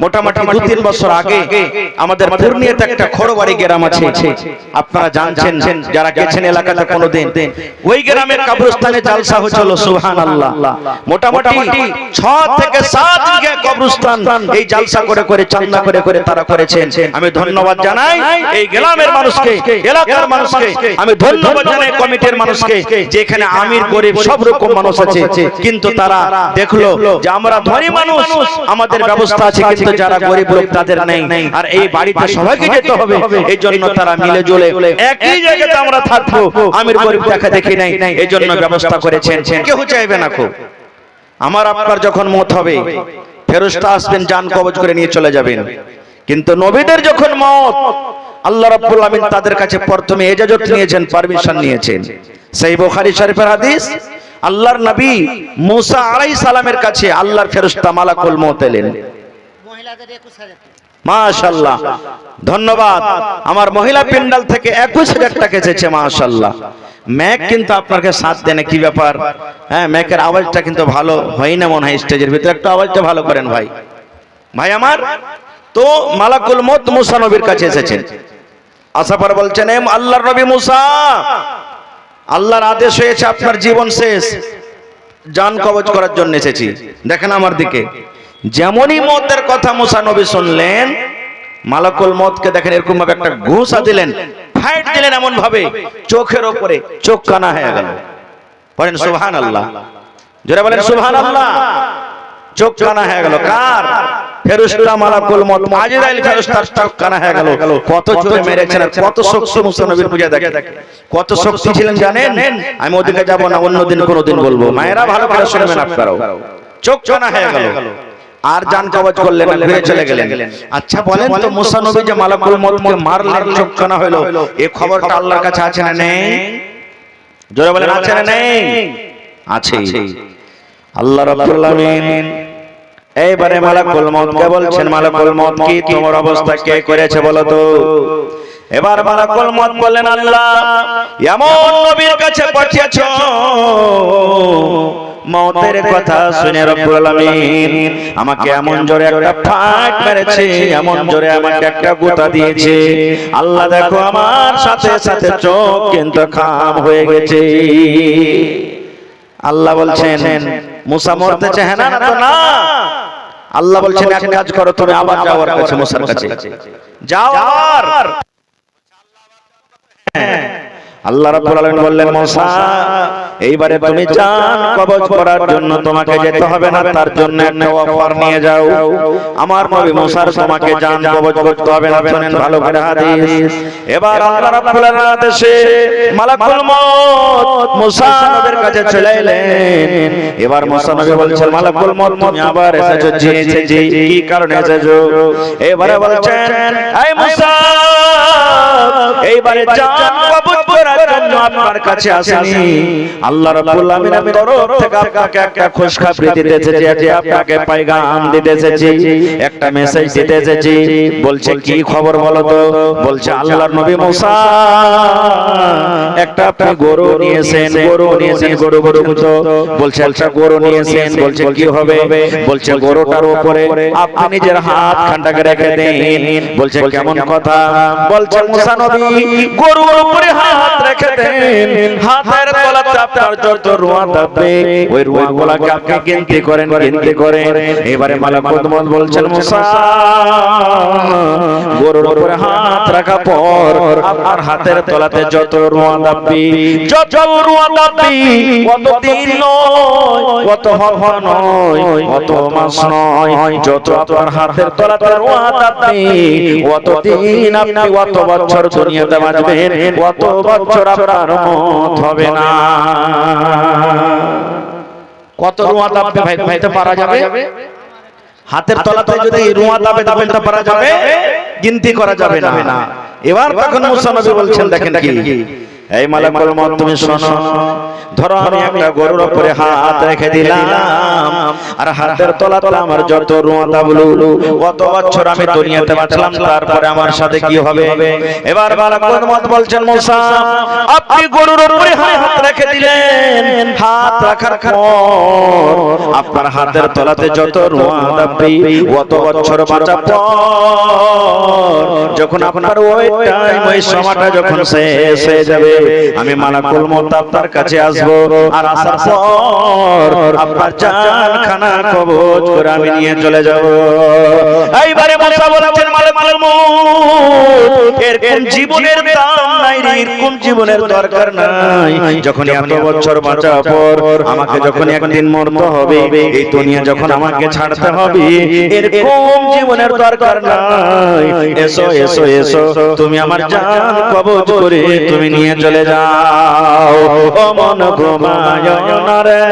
মোটামুটি 2-3 বছর আগে আমাদের পূর্ণিয়াতে একটা খড়বাড়ি গ্রাম আছে, আপনারা জানছেন যারা গেছেন এলাকাতে কোনোদিন। ওই গ্রামের কবরস্থানে জালসা হচ্ছিল, সুবহানাল্লাহ। মোটামুটি 6 থেকে 7 বিঘা কবরস্থান এই জালসা করে করে চান্দা করে করে তারা করেছেন। আমি ধন্যবাদ জানাই এই গ্রামের মানুষকে, এলাকার মানুষকে। আমি ধন্যবাদ জানাই কমিটির মানুষকে, যেখানে আমির গরিব সব রকম মানুষ আছে, কিন্তু তারা দেখলো যে আমরা ধনী মানুষ, আমাদের ব্যবস্থা আছে, কিন্তু যারা গরিব লোক তাদের নেই। আর এই বাড়িতে সবাইকে যেতে হবে, এই জন্য তারা মিলে জুলে একই জায়গাতে আমরা থাকবো। আমির গরিব দেখা দেখি নাই, এই জন্য ব্যবস্থা করেছেন। কেউ চাইবে না খুব। আমার আপনার যখন মত হবে ফেরেশতা আসবেন, জান কবজ করে নিয়ে চলে যাবেন। কিন্তু নবীদের যখন মত, আল্লাহ রাব্বুল আমিন তাদের কাছে প্রথমে ইজাজত নিয়েছেন, পারমিশন নিয়েছেন। সহিহ বুখারী শরীফের হাদিস, আল্লাহর নবী মুসা আলাইহিস সালামের কাছে আল্লাহর ফেরেশতা মালাকুল মউত এলেন। মাশাআল্লাহ, ধন্যবাদ। আমার মহিলা পিন্ডাল থেকে 21,000 টাকা এসেছে, মাশাআল্লাহ। ম্যাক কিন্তু আপনাকে সাথ দেন, কি ব্যাপার? হ্যাঁ, ম্যাকের আওয়াজটা কিন্তু ভালো হয় না মনে হয় স্টেজের ভিতরে, একটু আওয়াজটা ভালো করেন ভাই। ভাই আমার, তো মালাকুল মউত মুসা নবীর কাছে এসেছেন। আসার পর বলছেন, এ আল্লাহর নবী মুসা, আল্লাহর আদেশ হয়েছে আপনার জীবন শেষ, জান কবজ করার জন্য এসেছি। দেখেন আমার দিকে। যেমনই মওতের কথা মুসা নবী শুনলেন, মালাকুল মওতকে দেখেন এরকম ভাবে একটা ঘুষা দিলেন, ফাইট দিলেন এমন ভাবে চোখের উপরে, চোখ কানা হয়ে গেল। বলেন সুবহানাল্লাহ, জোরে বলেন সুবহানাল্লাহ। চোখ কানা হয়ে গেল কার? ফেরেশতা মালাকুল মউত, আজরাইল ফেরেশতার চোখ কানা হয়ে গেল। কত জোরে মেরেছেন, আর কত শক্তি মুসা নবীর পূজা দেখে, কত শক্তি ছিলেন জানেন? আমি ওদিকে যাব না, অন্যদিন কোনোদিন বলবো। মায়েরা ভালো করে শুনবেন আপনারাও। চোখ কানা হয়ে গেল, আর জান কবজ করলেন, ঘুরে চলে গেলেন। আচ্ছা বলেন তো, মুসা নবী যে মালাকুল মউতকে মারলেন, চোখ কানা হলো, এই খবরটা আল্লাহর কাছে আছে না নেই? জোরে বলেন, আছে না নেই? আছে। আল্লাহ রাব্বুল আলামিন এইবারে মালাকুল মউতকে বলছেন, মালাকুল মউত কি তোমার অবস্থা কে করেছে বলো তো? এবার মালাকুল মউত বললেন, আল্লাহ এমন নবীর কাছে পাঠিয়েছো মওতের কথা শুনে রব্বুল আলামিন আমাকে এমন জোরে একটা ফাট মেরেছে, এমন জোরে আমাকে একটা গুতা দিয়েছে। আল্লাহ দেখো আমার সাথে সাথে চোখ কিন্তু খাম হয়ে গেছে। আল্লাহ বলছেন, মুসা মরতে চায় না তো না? আল্লাহ বলছেন, এক কাজ করো, তুমি আবার যাও ওর কাছে, মুসার কাছে যাও। আর আল্লাহ রাব্বুল আলামিন বললেন, মুসা এইবারে তুমি জান কবজ করার জন্য তোমাকে যেতে হবে না, তার জন্য একটা অফার নিয়ে যাও। আমার নবী মুসার তোমাকে জান কবজ করতে হবে না। শুনেন ভালো করে হাদিস। এবার আল্লাহ রাব্বুল আলামিনের আদেশে মালাকুল মউত মুসা নবীর কাছে চলে এলেন। এবার মুসা নবী বলছেন, মালাকুল মউত তুমি আবার এসেছো? জি। কি কারণে এসেছো? এবারে বলছেন, এই মুসা এইবারে জান কবজ করার জন্য আপনার কাছে আসেনি, আল্লাহ রাব্বুল আলামিনের তরফ থেকে আপনাকে একটা খুশখবরি দিতে এসেছি, যে আপনাকে পয়গাম দিতে এসেছি, একটা মেসেজ দিতে এসেছি। বলছে কি খবর বলো তো? বলছে আল্লাহর নবী মুসা একটা আপনি গরু নিয়েছেন, গরু তো বলছে একটা গরু নিয়েছেন। বলছে কি হবে? বলছে গরুটার উপরে আপনি নিজের হাত খানটাকে রেখে দেন। বলছে কেমন কথা? বলছে মুসা নবী গরুর উপরে হাত রেখে দেন, হাতের তলাতে আপনার যত রুয়া থাকবে ওই রুয়াগুলোকে আপনি গিনতি করেন। এবারে মালাকুল মউত বলছেন মুসা গরুর উপরে হাত রাখা পর আপনার হাতের তলাতে যত রুয়া থাকবে, যত রুয়া থাকবে, কত দিন নয়, কত হপ্তা নয়, কত মাস নয়, যত আপনার হাতের তলাতে রুয়া থাকবে কত দিন আপনি কত বছর দুনিয়াতে বাঁচবেন, কত বছর আপনার মত হবে না। কত রুয়া থাকবে ভাইতে পারা যাবে? হাতের তলাতে যদি রুয়া দাবে বলতে পারা যাবে, গিনতি করা যাবে না। এবার তখন মুসা নবী বলছেন দেখেন কি, এই মালাকুল মউত তুমি শোনো, ধরো আমি একটা গরুর উপরে হাত রেখে দিলাম, আর হাতের তলাতে আমার যত রুয়া দাবলো কত বছর আমি দুনিয়াতে বাঁচলাম, তারপরে আমার সাথে কি হবে? এবার মালাকুল মউত বলছেন মুসা আপনি গরুর উপরে হাত রেখে দিলেন, হাত রাখার পর আপনার হাতের তলাতে যত রুয়া দাববে কত বছর বাঁচার পর যখন আপনার ওই টাইম ওই সময়টা যখন শেষ হয়ে যাবে, আমি মালাকুল মউত আপনার কাছে আসবো, আর আসার পর আপনার জান খানা কবজ করে আমি নিয়ে চলে যাব। এইবারে মুসা বলেছেন মালাকুল মউত এর কোন জীবনের দাম নাই রে, এর কোন জীবনের দরকার নাই, যখন এত বছর বাঁচার পর আমাকে যখন একদিন মরতে হবে, এই দুনিয়া যখন আমাকে ছাড়তে হবে, এর কোন জীবনের দরকার নাই। এসো এসো এসো তুমি আমার জান কবজ করে তুমি নিয়ে চলে যাও। ও মন ঘুমায় না রে,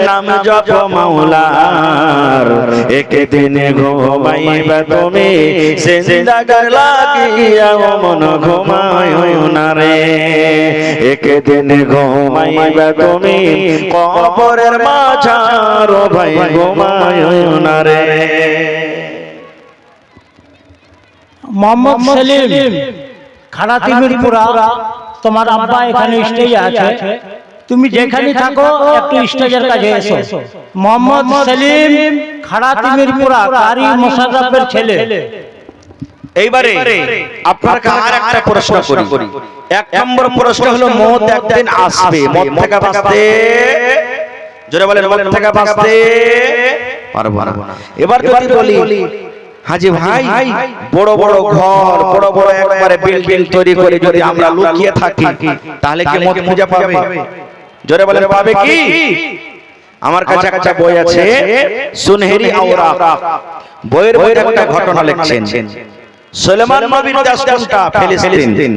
নাম জপ মাওলার, একদিন ঘুমাইবে তুমি জিন্দাগার লাগিয়া। ও মন ঘুমায় না রে, একদিন ঘুমাইবে তুমি কবরের মাঝার, ও ভাই ঘুমায় না রে। মোহাম্মদ সেলিম খানাতিমিরপুরা, তোমার আব্বা এখানে স্টেজে আছে, তুমি যেখানে থাকো একটু স্টেজের কাছে এসো। মোহাম্মদ সেলিম খানাতিমিরপুরা, কারি মোশাররফের ছেলে। এইবারে আপনার কাছে আরেকটা প্রশ্ন করি। এক নম্বর প্রশ্ন হলো মওত একদিন আসবে, মওত থেকে বাঁচতে, জোরে বলেন মওত থেকে বাঁচতে পারবো না। এবার যদি বলি হাজি ভাই বড় বড় ঘর, বড় বড় একবারে বিল্ডিং তৈরি করে যদি আমরা লুকিয়ে থাকি, তাহলে কি মওত খুঁজে পাবে? জোরে বলেন পাবে কি? আমার কাছে একটা বই আছে সুনহেরি আওরাক, বইয়ের মধ্যে একটা ঘটনা লিখছেন। সুলেমান নবীর দাসকুনটা ফিলিস্তিন,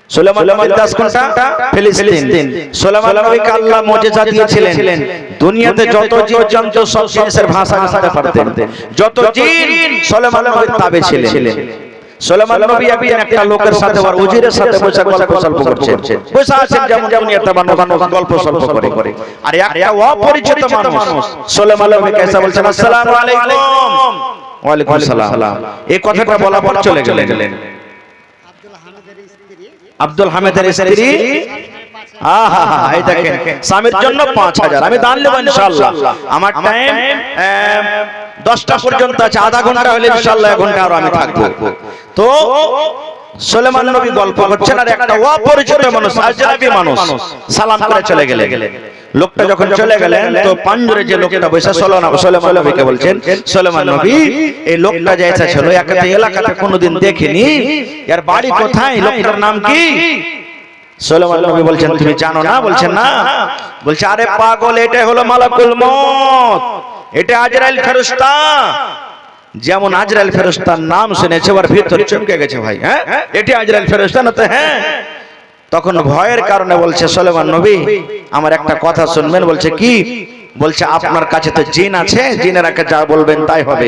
সুলেমান নবীর দাসকুনটা ফিলিস্তিন। সুলেমান নবীকে আল্লাহ মুজিজা দিয়েছিলেন, দুনিয়াতে যত জীবজন্তু সব জিনিসের ভাষা জানতে পারতেন, যত জিন সুলেমান নবীর তাবে ছিলেন। সুলেমান নবী একদিন একটা লোকের সাথে ওর উজিরের সাথে বসে গল্প করছেন, বসে আছেন যেমন দুনিয়াতে মানুষ গল্প সল্প করে, আর একটা অপরিচিত মানুষ সুলেমান নবীকে এসে বলছেন আসসালামু আলাইকুম। ওয়ালাইকুম সালাম। এই কথাটা বলা পর চলে গেলেন। আব্দুল হামিদের স্ত্রী, আহা এই দেখেন স্বামীর জন্য 5000 আমি দান নেব ইনশাআল্লাহ। আমার টাইম 10টা পর্যন্ত আছে, আধা ঘন্টা হলে ইনশাআল্লাহ 1 ঘন্টা আর আমি থাকবো। তো সুলেমান নবী গল্প করছেন, আর একটা অপরিচিত মানুষ, আজনবী মানুষ সালাম করে চলে গেলেন। লোকটা যখন চলে গেলেন, তো পাঞ্জরে যে লোকটা বসে সুলেমান নবীকে বলছেন, সুলেমান নবী এই লোকটা যে ছিল একটা এলাকাতে কোনোদিন দেখিনি, এর বাড়ি কোথায়, লোকটার নাম কি? সুলেমান নবী বলছেন তুমি জানো না? বলছেন না। বলছে আরে পাগল, এটা হলো মালাকুল মউত, এটা আজরাইল ফেরেশতা। যেমন আজরাইল ফেরেশতার নাম শুনেছে ওর ভিতর চমকে গেছে ভাই, হ্যাঁ এটা আজরাইল ফেরেশতা না? তো হ্যাঁ। তখন ভয়ের কারণে বলছে সুলেমান নবী আমার একটা কথা শুনবেন। বলছে কি? বলছে আপনার কাছে তো জিন আছে, জিনেরাকে যা বলবেন তাই হবে।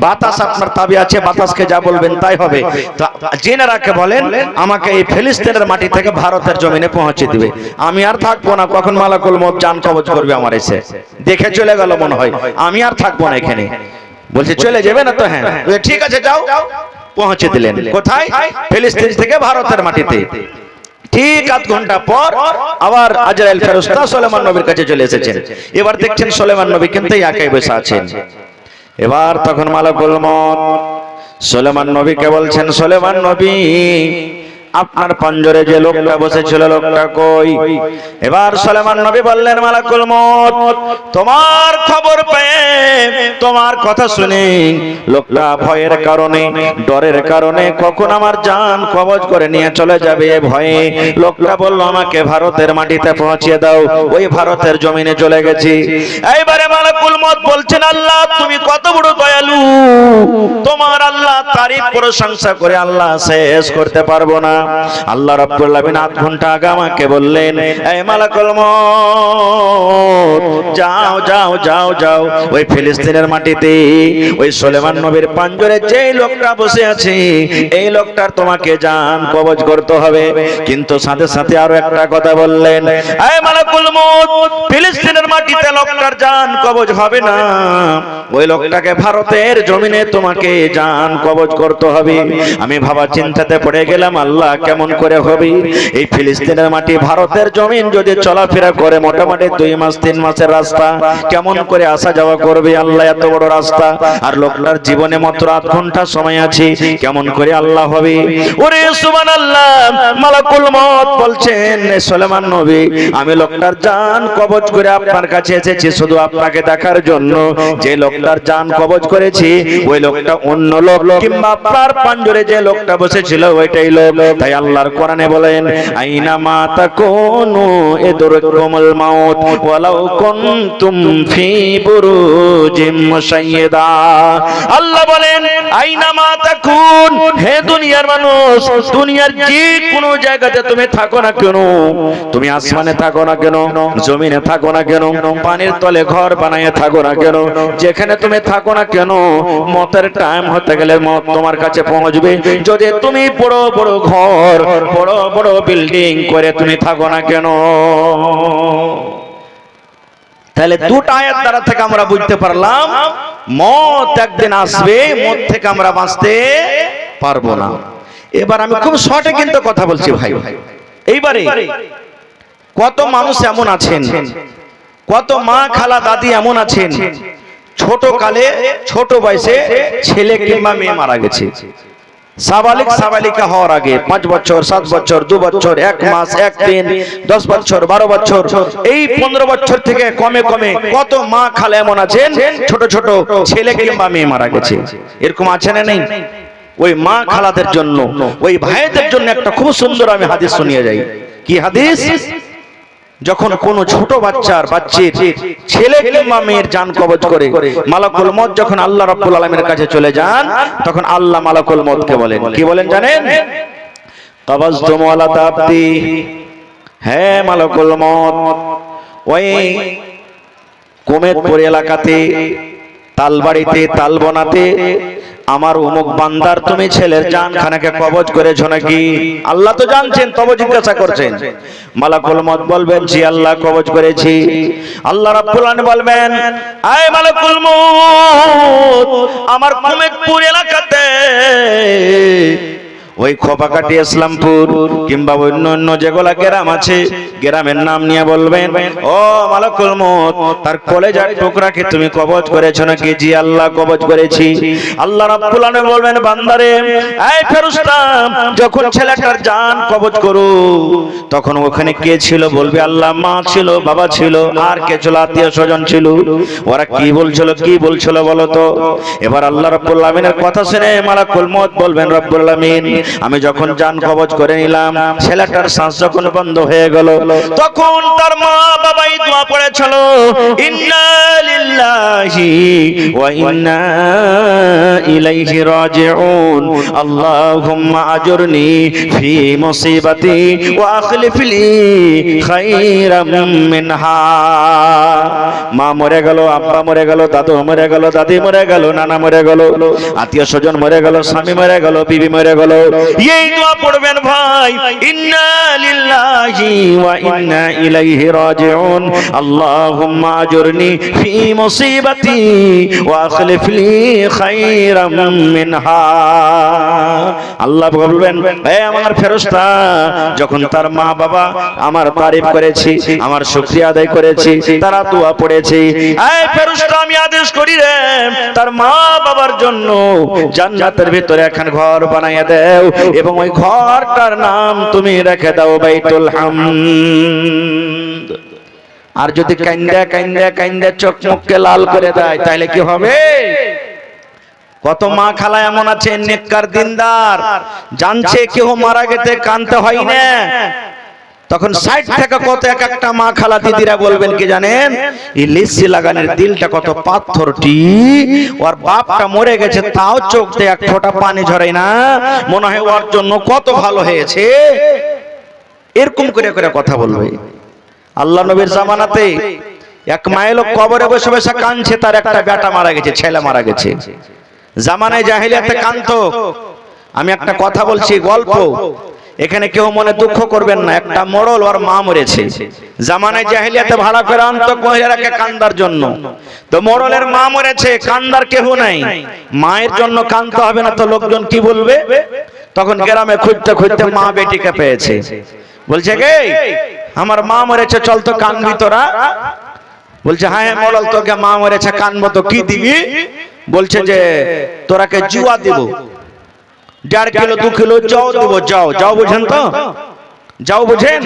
বাতাস আপনার তাবি আছে, বাতাসকে যা বলবেন তাই হবে। তো জিনেরাকে বলেন আমাকে এই ফিলিস্তিনের মাটি থেকে ভারতের জমিনে পৌঁছে দিবে, আমি আর থাকবো না। কখন মালাকুল মউত জান কবজ করবে আমার এসে, দেখে চলে গেল মনে হয়, আমি আর থাকবো না এখানে। বলছে চলে যাবে না তো? হ্যাঁ, ঠিক আছে যাও। পৌঁছে দিলেন কোথায়? ফিলিস্তিন থেকে ভারতের মাটিতে। ঠিক আধ ঘন্টা পর আবার আজরাইল ফেরেশতা সুলাইমান নবীর কাছে চলে এসেছেন। এবার দেখছেন সুলাইমান নবী কিন্তু একাই বসে আছেন। এবার তখন মালাকুল মউত সুলাইমান নবীকে বলছেন, সুলাইমান নবী আপনার পাঞ্জরে যে লোকটা বসেছিল লোকটা কই? এবার সুলাইমান নবী বললেন, মালাকুল মউত তোমার খবর পেয়ে, তোমার কথা শুনে লোকটা ভয়ের কারণে, ডরের কারণে কখন আমার জান কবজ করে নিয়ে চলে যাবে ভয়ে লোকটা বলল আমাকে ভারতের মাটিতে পৌঁছিয়ে দাও। ওই ভারতের জমিনে চলে গেছি। এইবারে মালাকুল মউত বলছেন, আল্লাহ তুমি কত বড় দয়ালু, তোমার আল্লাহ তারিফ প্রশংসা করে আল্লাহ শেষ করতে পারবো না। আল্লাহ রাব্বুল আলামিন আধ ঘন্টা আগে আমাকে বললেন, এই মালাকুল মউত যাও যাও যাও যাও ওই ফিলিস্তিনের মাটিতে ওই সুলাইমান নবীর পাঞ্জরে যে লোকটা বসে আছে এই লোকটার তোমাকে জান কবজ করতে হবে। কিন্তু সাথে সাথে আরো একটা কথা বললেন, এই মালাকুল মউত ফিলিস্তিনের মাটিতে লোকটার জান কবজ হবে না, ওই লোকটাকে ভারতের জমিনে তোমাকে জান কবজ করতে হবে। আমি ভাবা চিন্তাতে পড়ে গেলাম, আল্লাহ কেমন করে হবে? এই ফিলিস্তিনের মাটি ভারতের জমিন যদি চলাফেরা করে মোটামুটি 2 মাস 3 মাসের রাস্তা, কেমন করে আসা যাওয়া করবে আল্লাহ? এত বড় রাস্তা, আর লোকটার জীবনে মাত্র আধ ঘন্টা সময় আছে, কেমন করে আল্লাহ হবে? ওরে সুবহানাল্লাহ, মালাকুল মউত বলছেন, সুলাইমান নবী আমি লোকটার জান কবজ করে আপনার কাছে এসেছি শুধু আপনাকে দেখার জন্য। যে লোকটার জান কবজ করেছি ওই লোকটা অন্য লোক, কিংবা আপনার পাঞ্জরে যে লোকটা বসেছিল ওইটাই লোক। তাই আল্লাহর কোরআনে বলেন, আইনা মা তাকুনু ইদরকুমুল মাউত ওয়ালাউ কুনতুম ফি বুরুজিম মুশাইয়্যিদা। আল্লাহ বলেন, আইনা মা তাকুন, হে দুনিয়ার মানুষ, দুনিয়ার যে কোনো জায়গাতে তুমি থাকো না কেন, তুমি আসমানে থাকো না কেন, জমিনে থাকো না কেন, পানির তলে ঘর বানায় থাকো না কেন, যেখানে তুমি থাকো না কেন, মতের টাইম হতে গেলে মত তোমার কাছে পৌঁছবে। যদি তুমি বড় বড় ঘর, বড় বড় বিল্ডিং করে তুমি থাকো না কেন। তাহলে দুটো আয়াত দ্বারা থেকে আমরা বুঝতে পারলাম মত একদিন আসবে, মত থেকে আমরা বাঁচতে পারবো না। এবার আমি খুব শর্টে কিন্তু কথা বলছি ভাই। এইবারে কত মানুষ এমন আছেন, কত মা খালা দাদি এমন আছেন, ছোট কালে ছোট বয়সে ছেলে কিংবা মেয়ে মারা গেছে। সাবালিক সাবালিকা হওয়ার আগে 5 বছর 7 বছর 2 বছর 1 মাস 1 দিন 10 বছর 12 বছর এই 15 বছর থেকে কমে কমে কত মা খালা এমন আছেন ছোট ছোট ছেলে কিংবা মেয়ে মারা গেছে। এরকম আছে না নেই? ওই মা খালাদের জন্য, ওই ভাইদের জন্য একটা খুব সুন্দর আমি হাদিস শুনিয়ে যাই। কি হাদিস? যখন কোন ছোট বাচ্চির ছেলে কিংবা মেয়ের জান কবজ করে মালাকুল মউত যখন আল্লাহ রাব্বুল আলামিনের কাছে চলে যান, তখন আল্লাহ মালাকুল মউতকে বলেন, কি বলেন জানেন? কবজতুম ওয়ালা তাবদি, হে মালাকুল মউত ওই কুমেতপুর এলাকাতে তালবাড়িতে তালবনাতে আমার অমুক বান্দার তুমি ছেলের জান খানাকে কবজ করেছো নাকি? আল্লাহ তো জানছেন, তবে জিজ্ঞাসা করছেন। মালাকুল মউত বলবেন, জি আল্লাহ কবজ করেছি। আল্লাহ রাব্বুল আলামিন বলবেন, আয় মালাকুল মউত আমার কুমেতপুর এলাকাতে ওই খোপাকাটি ইসলামপুর কিংবা অন্য অন্য যেগুলা গ্রাম আছে, গ্রামের নাম নিয়ে বলবেন, ও মালাকুল মউত তার কলেজার টুকরাকে তুমি কবজ করেছো নাকি? জি আল্লাহ কবজ করেছি। আল্লাহ রাব্বুল আলামিন বলবেন, বান্দারে এই ফেরেশতা যখন ছেলেটার জান কবজ করো তখন ওখানে কে ছিল? বলবে আল্লাহ মা ছিল, বাবা ছিল, আর কে ছিল? আত্মীয় স্বজন ছিল। ওরা কি বলছিল বলো তো? এবার আল্লাহ রাব্বুল আলামিনের কথা শুনে মালাকুল মউত বলবেন, রব্বুল আলামিন আমি যখন জান কবজ করে নিলাম, ছেলেটার শ্বাস যখন বন্ধ হয়ে গেল, তখন তার মা বাবাই দোয়া পড়েছিল, ইন্না লিল্লাহি ওয়া ইন্না ইলাইহি রাজিউন, আল্লাহুম্মা আজুরনি ফি মুসিবাতি ওয়া আখলিফ লি খায়রাম মিনহা। মা মরে গেল, আব্বা মরে গেল, দাদু মরে গেল, দাদি মরে গেল, নানা মরে গেল, আত্মীয় স্বজন মরে গেল, স্বামী মরে গেল, বিবি মরে গেল, এই দোয়া পড়বেন ভাই, ইন্না লিল্লাহি ওয়া ইন্না ইলাইহি রাজিউন, আল্লাহুম্মা আজুরনি ফি মুসিবাতি ওয়া আখলিফ লি খায়রাম মিনহা। আল্লাহ বলবেন, হে আমার ফেরেশতা, যখন তার মা বাবা আমার তারিফ করেছি, আমার শুকরিয়া আদায় করেছি, তারা দোয়া পড়েছে, এই ফেরেশতা আমি আদেশ করি রে, তার মা বাবার জন্য জান্নাতের ভিতরে এখন ঘর বানাইয়া দাও, এবং ওই ঘরটার নাম তুমি রেখে দাও বাইতুল হামদ। আর যদি কান্দা কান্দা কান্দা চোখ মুখকে লাল করে দেয়, তাহলে কি হবে? কত মা খালা এমন আছে নেককার দিনদার, জানছে কেউ মারা গেছে, কানতে হয় না, তখন সাইড থেকে কত এক একটা মা খালা দিদিরা বলবেন কি জানেন, এই লিসি লাগানোর দিলটা কত পাথরটি, ওর বাপটা মরে গেছে তাও চোখ দিয়ে এক ফোঁটা পানি ঝরে না, মনে হয় ওর জন্য কত ভালো হয়েছে, এরকম করে করে কথা বলবে। আল্লাহ নবীর জামানাতে এক মায়ের লোক কবরে বসে বসে কাঁদছে, তার একটা বেটা মারা গেছে, ছেলে মারা গেছে। জামানায় জাহেলিয়াতে কাঁদতো। আমি একটা কথা বলছি, গল্প, এখানে কেউ মনে দুঃখ করবেন না, একটা মোড়ল ওর মা মরেছে, জামানায় জাহেলিয়াতে ভাড়া করে আনতো মহিলাকে কান্দার জন্য, তো মোড়লের মা মরেছে, কান্দার কেউ নাই, মায়ের জন্য কাঁদতে হবে না তো লোকজন কি বলবে? তখন গ্রামে খুঁজতে খুঁজতে মা বেটিকে পেয়েছে, বলছে গে আমার মা মরেছে, চল তো কানবি তোরা। বলছে হ্যাঁ হ্যাঁ মোড়ল, তোকে মা মরেছে কানবো তো, কি দিবি? বলছে যে তোরাকে জুয়া দিব, 1.5 কিলো 2 কিলো যাও দেবো, যাও যাও, বুঝেন তো? যাও বুঝেন?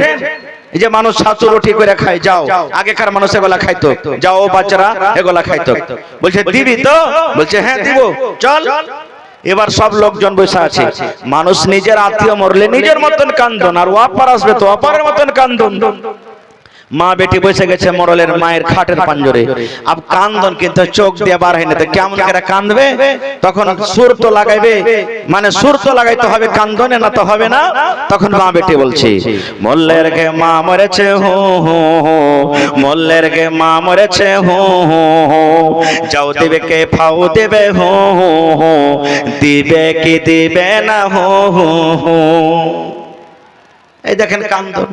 এই যে মানুষ ছাতু রুটি করে খায়, যাও, আগেকার মানুষ এগুলা খাইতো, যাও বাচ্চারা এগুলা খাইতো। বলছে দিবি তো? বলছে হ্যাঁ দিব, চল। এবার সব লোকজন বসে আছে, মানুষ নিজের আত্মীয় মরলে নিজের মতন কান্দন, আর ওয়াপার আসবে তো ওয়াপারের মতন কান্দন। মা বেটি বসে গেছে মোড়লের মায়ের খাটের পাঞ্জরে, আব কান্দন কিন্তু চোখ দিয়ে বার হয় না, তো কেমন করে কান্দবে? তখন সুর তো লাগাইবে, মানে সুর তো লাগাইতে হবে, কান্দনে না তো হবে না। তখন মা বেটি বলছে, মোল্লের গে মা মরেছে হো হো হো, মোল্লের গে মা মরেছে হো হো হো, যাও দিবে কে ফাও দেবে হো হো হো, দিবে কি দিবে না হো হো হো। এই দেখেন কান্দন,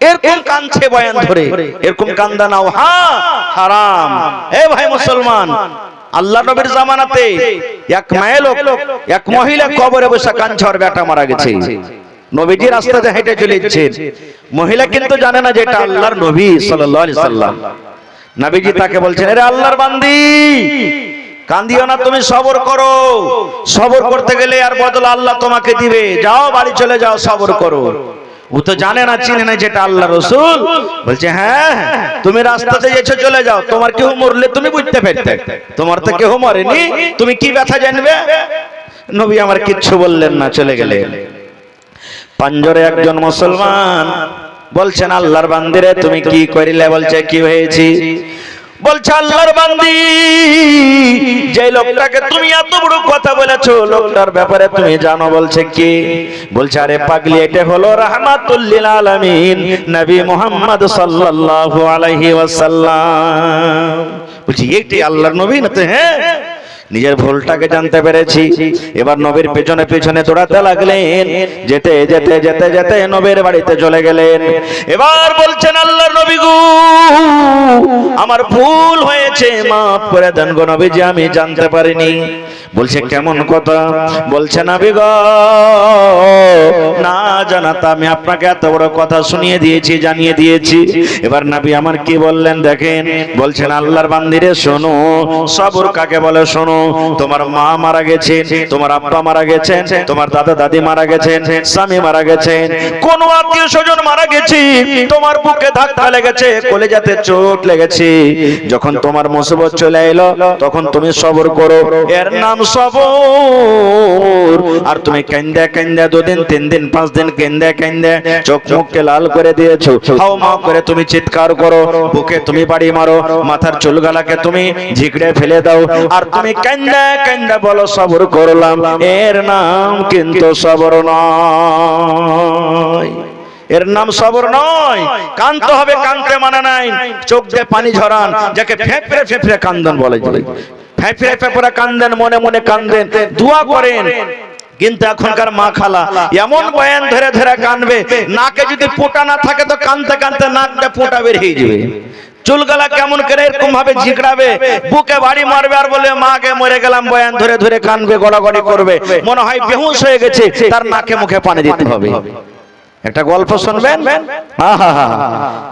এরকম কাঁদছে বয়ান ধরে, এরকম কান্দা নাও হারাম। এ ভাই মুসলমান, আল্লাহ নবীর জামানাতে এক মায়ের লোক, এক মহিলা কবরে বসে কাঁদছে, ওর বেটা মারা গেছে। নবীজি রাস্তাতে হেঁটে চলে যাচ্ছেন, মহিলা কিন্তু জানে না যে এটা আল্লাহর নবী সাল্লাল্লাহু আলাইহি সাল্লাম। নবীজি তাকে বলছেন, আরে আল্লাহর বান্দি, কান্দিও না, তুমি সবর করো, সবর করতে গেলে আর বদল আল্লাহ তোমাকে দিবে, যাও বাড়ি চলে যাও, সবর করো। ও তো জানে না, চিনে না যেটা আল্লাহ রসুল। বলছে হ্যাঁ তুমি রাস্তাতে এসে চলে যাও, তোমার কেউ মরলে তুমি বুঝতে পারতে, তোমার তো কেউ মরেনি, তুমি কি ব্যথা জানবে? নবী আমার কিচ্ছু বললেন না, চলে গেলেন। পাঞ্জরে একজন মুসলমান বলছেন, আল্লাহর বান্দিরে তুমি কি করিলে? বলছে কি হয়েছে? বলছে আল্লাহর বান্দি, যে লোকটাকে তুমি এত বড় কথা বলেছো, লোকটার ব্যাপারে তুমি জানো? বলছে কি? বলছে আরে পাগলি, এটা হলো রাহমাতুল লিল আলামিন নবী মুহাম্মদ সাল্লাল্লাহু আলাইহি ওয়াসাল্লাম। বলছি এইটাই আল্লাহর নবী না? তো হ্যাঁ, নিজের ভুলটাকে জানতে পেরেছি। এবার নবীর পেছনে পেছনে দৌড়াতে লাগলেন, যেতে যেতে যেতে যেতে নবীর বাড়িতে চলে গেলেন। এবার বলছেন, আল্লাহর নবী গো, আমার ভুল হয়েছে, মাফ করে দেন গো নবীজি, আমি জানতে পারিনি। বলছে কেমন কথা? বলছে নবী গো, না জানাতে আমি আপনাকে এত বড় কথা শুনিয়ে দিয়েছি, জানিয়ে দিয়েছি। এবার নবী আমার কি বললেন দেখেন, বলছেন আল্লাহর বান্দিরে শোনো, সবর কাকে বলে শোনো। তোমার মা মারা গেছেন, তোমার আব্বা মারা গেছেন, তোমার দাদা দাদি মারা গেছেন, স্বামী মারা গেছেন, কোন আত্মীয় স্বজন মারা গেছে, তোমার বুকে ধাক্কা লেগেছে, কলিজাতে চোট লেগেছে, যখন তোমার মুসিবত চলে এলো তখন তুমি সবর করো, এর নাম সবর। আর তুমি কান্দা কান্দা 2 দিন 3 দিন 5 দিন কান্দা কান্দা চোখ মুখকে লাল করে দিয়েছো, হাও মাও করে তুমি চিৎকার করো, বুকে তুমি বাড়ি মারো, মাথার চুলগালাকে তুমি ঝিকড়ে ফেলে দাও, আর তুমি কান্দা কান্দা বলো সবর করলাম, এর নাম কিন্তু সবর নয়। এর নাম সবর নয়। কানতে হবে, কানতে মানে নাই চোখ দিয়ে পানি ঝরান, যাকে ফেফড়ে ফেফড়ে কান্দন বলে। ফেফড়ে ফেফড়ে কান্দেন, মনে মনে কান্দেন, দোয়া করেন। কিন্তু এখনকার মা খালা এমন বয়ান ধরে ধরে কানবে, নাকে যদি ফোঁটা না থাকে তো কানতে কানতে নাকটা ফোঁটা বের হয়ে যাবে। চুলগালা কেমন করে এরকম ভাবে ঝিকড়াবে, বুকে বাড়ি মারবে আর বলে মাকে মরে গেলাম, বয়ান ধরে ধরে কানবে, গড়াগড়ি করবে, মনে হয় বেহুশ হয়ে গেছে, তার নাকে মুখে পানি দিতে হবে। একটা গল্প শুনবেন।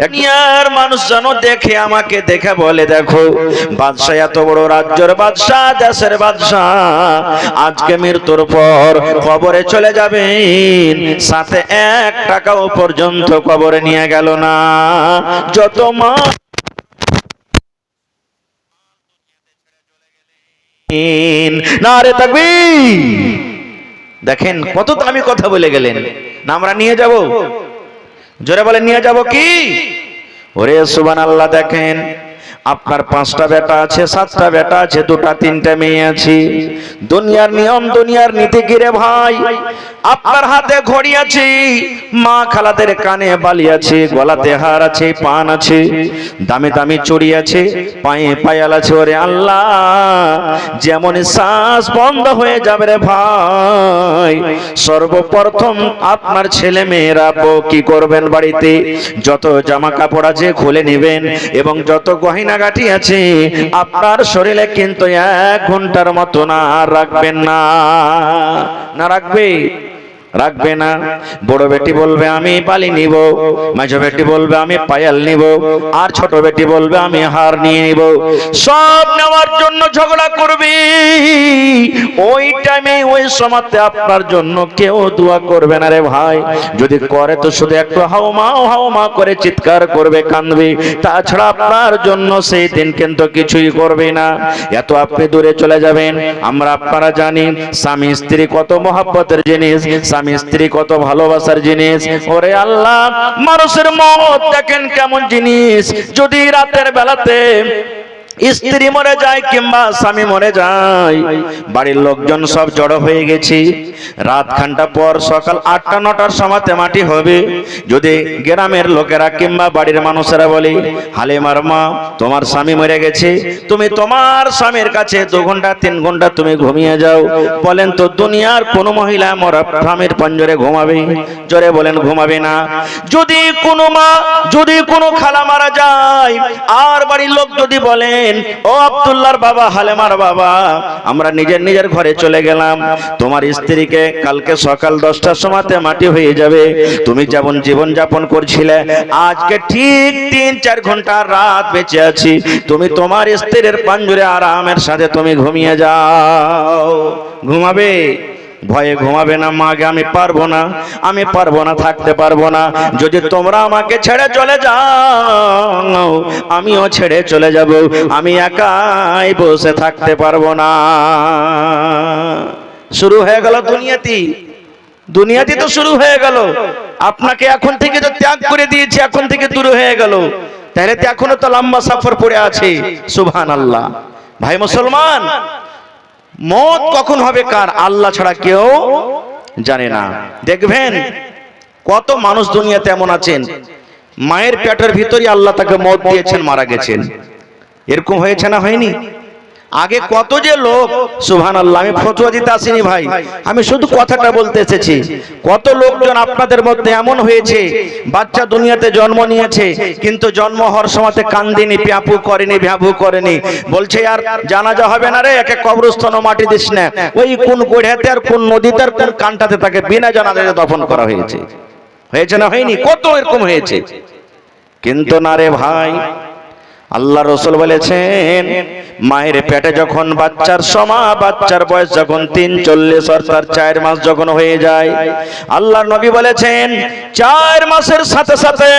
দুনিয়ার মানুষ যেন দেখে, আমাকে দেখে বলে, দেখো বাদশাহ, এত বড় রাজ্যের বাদশাহ, দেশের বাদশাহ, আজকে মৃত্যুর পর কবরে চলে যাবেন, সাথে 1 টাকাও পর্যন্ত কবরে নিয়ে গেল না। যত মা নারে তাকবীর। দেখেন কত দামি কথা বলে গেলেন না, আমরা নিয়ে যাব। জোরে বলে নিয়ে যাব কি? ওরে সুবহানাল্লাহ। দেখেন আপনার 5টা বেটা আছে, 7টা বেটা আছে, 2টা 3টা মেয়ে আছে। দুনিয়ার নিয়ম, দুনিয়ার নীতি কি রে ভাই? আপনার হাতে ঘড়ি আছে, মা খালাদের কানে বালি আছে, গলাতে হার আছে, পান আছে, দামি দামি চুড়ি আছে, পায়ে পায়াল আছে। ওরে আল্লাহ, যেমন শ্বাস বন্ধ হয়ে যাবে রে ভাই, সর্বপ্রথম আপনার ছেলে মেয়েরা কি করবেন? বাড়িতে যত জামা কাপড় আছে খুলে নেবেন, এবং যত গহনা গাটি আছে আপনার শরীরে কিন্তু 1 ঘন্টার মতো না রাখবেন না। না রাখবে? রাখবে না। বড় বেটি বলবে আমি বালি নিব, মাঝো বেটি বলবে আমি পায়াল নিব, আর ছোট বেটি বলবে আমি হার নিয়ে নিব। সব নেওয়ার জন্য ঝগড়া করবে। ওই টাইমে, ওই সময়তে আপনার জন্য কেউ দোয়া করবে না রে ভাই। যদি করে তো শুধু একটু হাওমা করে চিৎকার করবে, কাঁদবে, তাছাড়া আপনার জন্য সেই দিন কিন্তু কিছুই করবে না। এত আপনি দূরে চলে যাবেন। আমরা আপনারা জানি স্বামী স্ত্রী কত মহব্বতের জিনিস, স্বামী স্ত্রী কত ভালোবাসার জিনিস। ওরে আল্লাহ, মানুষের মত দেখেন কেমন জিনিস। যদি রাতের বেলাতে স্ত্রী মরে যায় কিংবা স্বামী মরে যায়, বাড়ির লোকজন সব জড়ো হয়ে গেছে, রাত খানটা পর সকাল 8টা-9টার সময়তে মাটি হবে। যদি গ্রামের লোকেরা কিংবা বাড়ির মানুষেরা বলে, হালিমার মা তোমার স্বামী মরে গেছে, তুমি তোমার স্বামীর কাছে 2 ঘন্টা 3 ঘন্টা তুমি ঘুমিয়ে যাও। বলেন তো দুনিয়ার কোন মহিলা মরা স্বামীর পঞ্জরে ঘুমাবে? জোরে বলেন ঘুমাবে না। যদি কোনো মা, যদি কোনো খালা মারা যায়, আর বাড়ির লোক যদি বলেন, ও আব্দুল্লাহর বাবা, হালেমার বাবা, আমরা নিজের ঘরে চলে গেলাম, তোমার স্ত্রীকে কালকে সকাল 10টার সময়তে মাটি হয়ে যাবে, তুমি যেমন জীবন যাপন করছিলে, আজকে ঠিক 3-4 ঘন্টা রাত বেঁচে আছি, তুমি তোমার স্ত্রীর পাঞ্জরে আরামের সাথে তুমি ঘুমিয়ে যাও। ঘুমাবে? ভয়ে ঘুমাবে না। মাকে আমি পারবো না, আমি পারবো না, থাকতে পারবো না। যদি তোমরা আমাকে ছেড়ে চলে যাও, আমিও ছেড়ে চলে যাব, আমি একাই বসে থাকতে পারবো না। শুরু হয়ে গেল দুনিয়াতে তো শুরু হয়ে গেল। আপনাকে এখন থেকে তো ত্যাগ করে দিয়েছি, এখন থেকে দূর হয়ে গেল, তাহলে তো এখনো তো লম্বা সফর পড়ে আছে। সুবহানাল্লাহ। ভাই মুসলমান, মত কখন হবে কার আল্লাহ ছাড়া কেউ জানে না। দেখবেন কত মানুষ দুনিয়াতে এমন আছেন, মায়ের পেটের ভিতরে আল্লাহ তাকে মত দিয়েছেন, মারা গেছেন। এরকম হয়েছে না হয়নি? আগে কত যে লোক, সুবহানাল্লাহ, আমি ফতোয়া দিতে আসিনি ভাই, আমি শুধু কথাটা বলতে এসেছি। কত লোকজন আপনাদের মধ্যে এমন হয়েছে, বাচ্চা দুনিয়াতে জন্ম নিয়েছে, কিন্তু জন্ম হওয়ার সময়তে কান্দিনি, প্যাপু করেনি, ভ্যাবু করেনি, বলছে আর জানাজা হবে না রে, একে কবরস্থানে মাটি দিস না, ওই কোন গোড়াতে আর কোন নদীতে আর কোন কানটাতে তাকে বিনা জানাজায় দফন করা হয়েছে। হয়েছে না হয়নি? কত এরকম হয়েছে। কিন্তু না রে ভাই, আল্লাহ রাসূল বলেছেন, মায়ের পেটে যখন বাচ্চার সময়, বাচ্চার বয়স যখন 43 অর্থাৎ 4 মাস যখন হয়ে যায়, আল্লাহর নবী বলেছেন 4 মাসের সাথে সাথে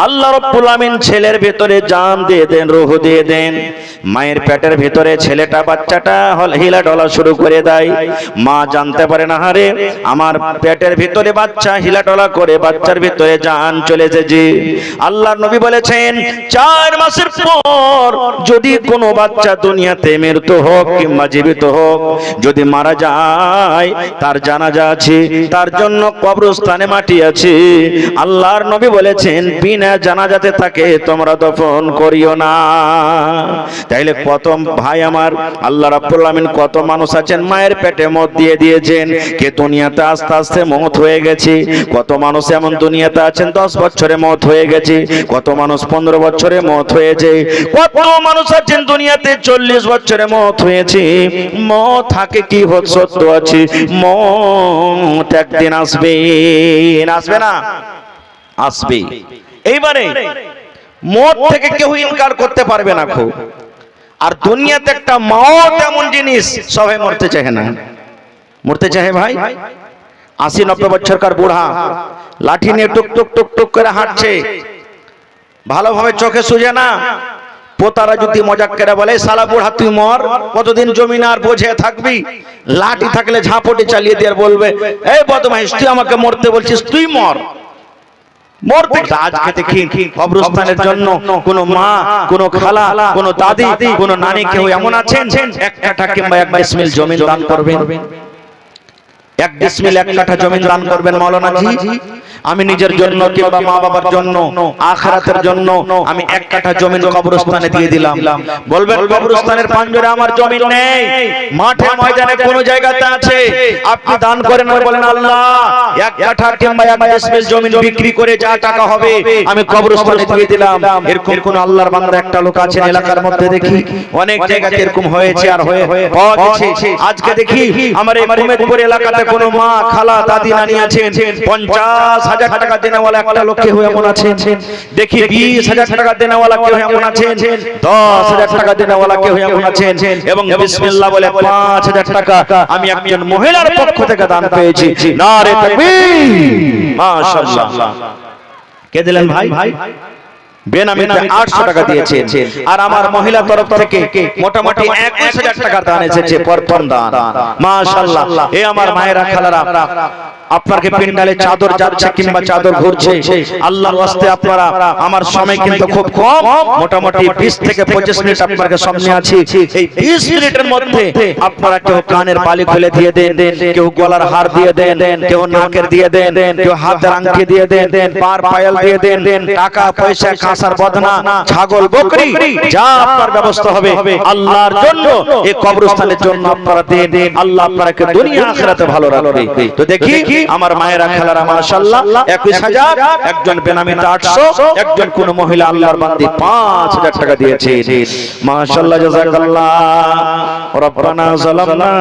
আল্লাহ রাব্বুল আমিন ছেলের ভিতরে জান দিয়ে দেন, রূহ দিয়ে দেন। মায়ের পেটের ভিতরে ছেলেটা, বাচ্চাটা হিলা ডলা শুরু করে দেয়। মা জানতে পারে না, হারে আমার পেটের ভিতরে বাচ্চা হিলা ডলা করে, বাচ্চার ভিতরে জান চলে এসেছে। আল্লাহর নবী বলেছেন 4 মাসের মাসের পর যদি কোনো বাচ্চা দুনিয়াতে মৃত্যু হোক কিংবা জীবিত হোক, যদি মারা যায় তার জানাজা আছে, তার জন্য কবরস্থানে মাটি আছে। আল্লাহর নবী বলেছেন বিনা জানাজাতে তাকে তোমরা দফন করিও না। তাইলে কত ভাই আমার, আল্লাহ রাব্বুল আলামিন কত মানুষ আছেন মায়ের পেটে মত দিয়ে দিয়েছেন, কে দুনিয়াতে আস্তে আস্তে মত হয়ে গেছে। কত মানুষ এমন দুনিয়াতে আছেন 10 বছরে মত হয়ে গেছে, কত মানুষ 15 বছরে মত হয়েছে, কত মানুষ আছেন দুনিয়াতে 40 বছরে মত হয়েছে। মত থাকে কি হত সত্য আছে, মত একদিন আসবে, আসবে না? আসবে। এইবারে মত থেকে কেউ ইনকার করতে পারবে না। খুব আর দুনিয়াতে একটা মত এমন জিনিস, সবাই মরতে চায় না। মরতে চায় ভাই? 80-90 বছরকার বুড়া লাঠি নিয়ে টুক টুক টুক টুক করে হাঁটছে, ভালোভাবে চোখে সুজে না। পোতারা যদি মজাক করে বলে শালা বুড়া তুই মর, কতদিন জমিন আর বোঝে থাকবি? লাঠি থাকলে ঝাঁপটি চালিয়ে দিয়ে বলবে এই বদমাইশ তুই আমাকে মরতে বলছিস, তুই মর। মরতে আজকে দেখি কবরস্থানের জন্য কোন মা, কোন খালা, কোন দাদি, কোন নানি কেউ এমন আছেন 1 কাঠা কিংবা 1 ডিসমিল জমি দান করবেন? 1 ডিসমিল 1 কাঠা জমি দান করবেন মাওলানা জি, আমি নিজের জন্য কিংবা মা বাবার জন্য, আখিরাতের জন্য আমি 1 কাঠা জমি কবরস্থানে দিয়ে দিলাম। বলবেন কবরস্থানের পাঞ্জরে আমার জমি নেই, মাঠে ময়দানে কোন জায়গাতে আছে, আপনি দান করেন। আর বলেন আল্লাহ 1 কাঠা কিংবা 1 ডিসমিল জমি বিক্রি করে যা টাকা হবে আমি কবরস্থানে দিয়ে দিলাম। এরকম কোন আল্লাহর বান্দা একটা লোক আছেন এলাকার মধ্যে? দেখি অনেক জায়গাতে এরকম হয়েছে আর হয়ে পাওয়া গেছে। আজকে দেখি আমার এই মুমেদপুর এলাকাতে কোন মা, খালা, দাদি, নানি আছেন 50,000 টাকা দেনেওয়ালা একটা লোক কেউ এমন আছেন। দেখি 20,000 টাকা দেনেওয়ালা কেউ এমন আছেন, 10,000 টাকা দেনেওয়ালা কেউ এমন আছেন, এবং বিসমিল্লাহ বলে 5,000 টাকা আমি একজন মহিলার পক্ষ থেকে দান পেয়েছি। নারে তাকবীর, মাশাআল্লাহ। কে দিলেন ভাই? বেনামিতে 800 টাকা দিয়েছেন। আর আমার মহিলা তরফ থেকে মোটামুটি 21,000 টাকা দান এসেছে, প্রথম দান। মাশাআল্লাহ। এই আমার মায়েরা, খালারা, আপনাকে পিন্ডালে চাদর যাচ্ছে কিংবা চাদর ঘুরছে, আল্লাহর ওয়াস্তে আপনারা, আমার সময় কিন্তু খুব কম, মোটামুটি 20 থেকে 25 মিনিট আপনাদের সামনে আছি। এই 20 মিনিটের মধ্যে আপনারা কেউ কানের বালি খুলে দিয়ে দেন, কেউ গলার হার দিয়ে দেন, কেউ নাকের দিয়ে দেন, কেউ হাতের আংটি দিয়ে দেন, পার পায়াল দিয়ে দেন, টাকা পয়সা, কাঁসার বদনা, ছাগল, বকরি, যা আপনার ব্যবস্থা হবে আল্লাহর জন্য, এই কবরস্থানের জন্য আপনারা দেন। আল্লাহ আপনাকে দুনিয়া আখিরাতে ভালো রাখবে। তো দেখি আমার মায়েরা, খালারা, মাশাআল্লাহ 21,000, একজন বেনামিতে 800, একজন কোন মহিলা আল্লাহর বান্দি 5,000 টাকা দিয়েছে। মাশাআল্লাহ, জাযাকাল্লাহ। রব্বানা যালামনা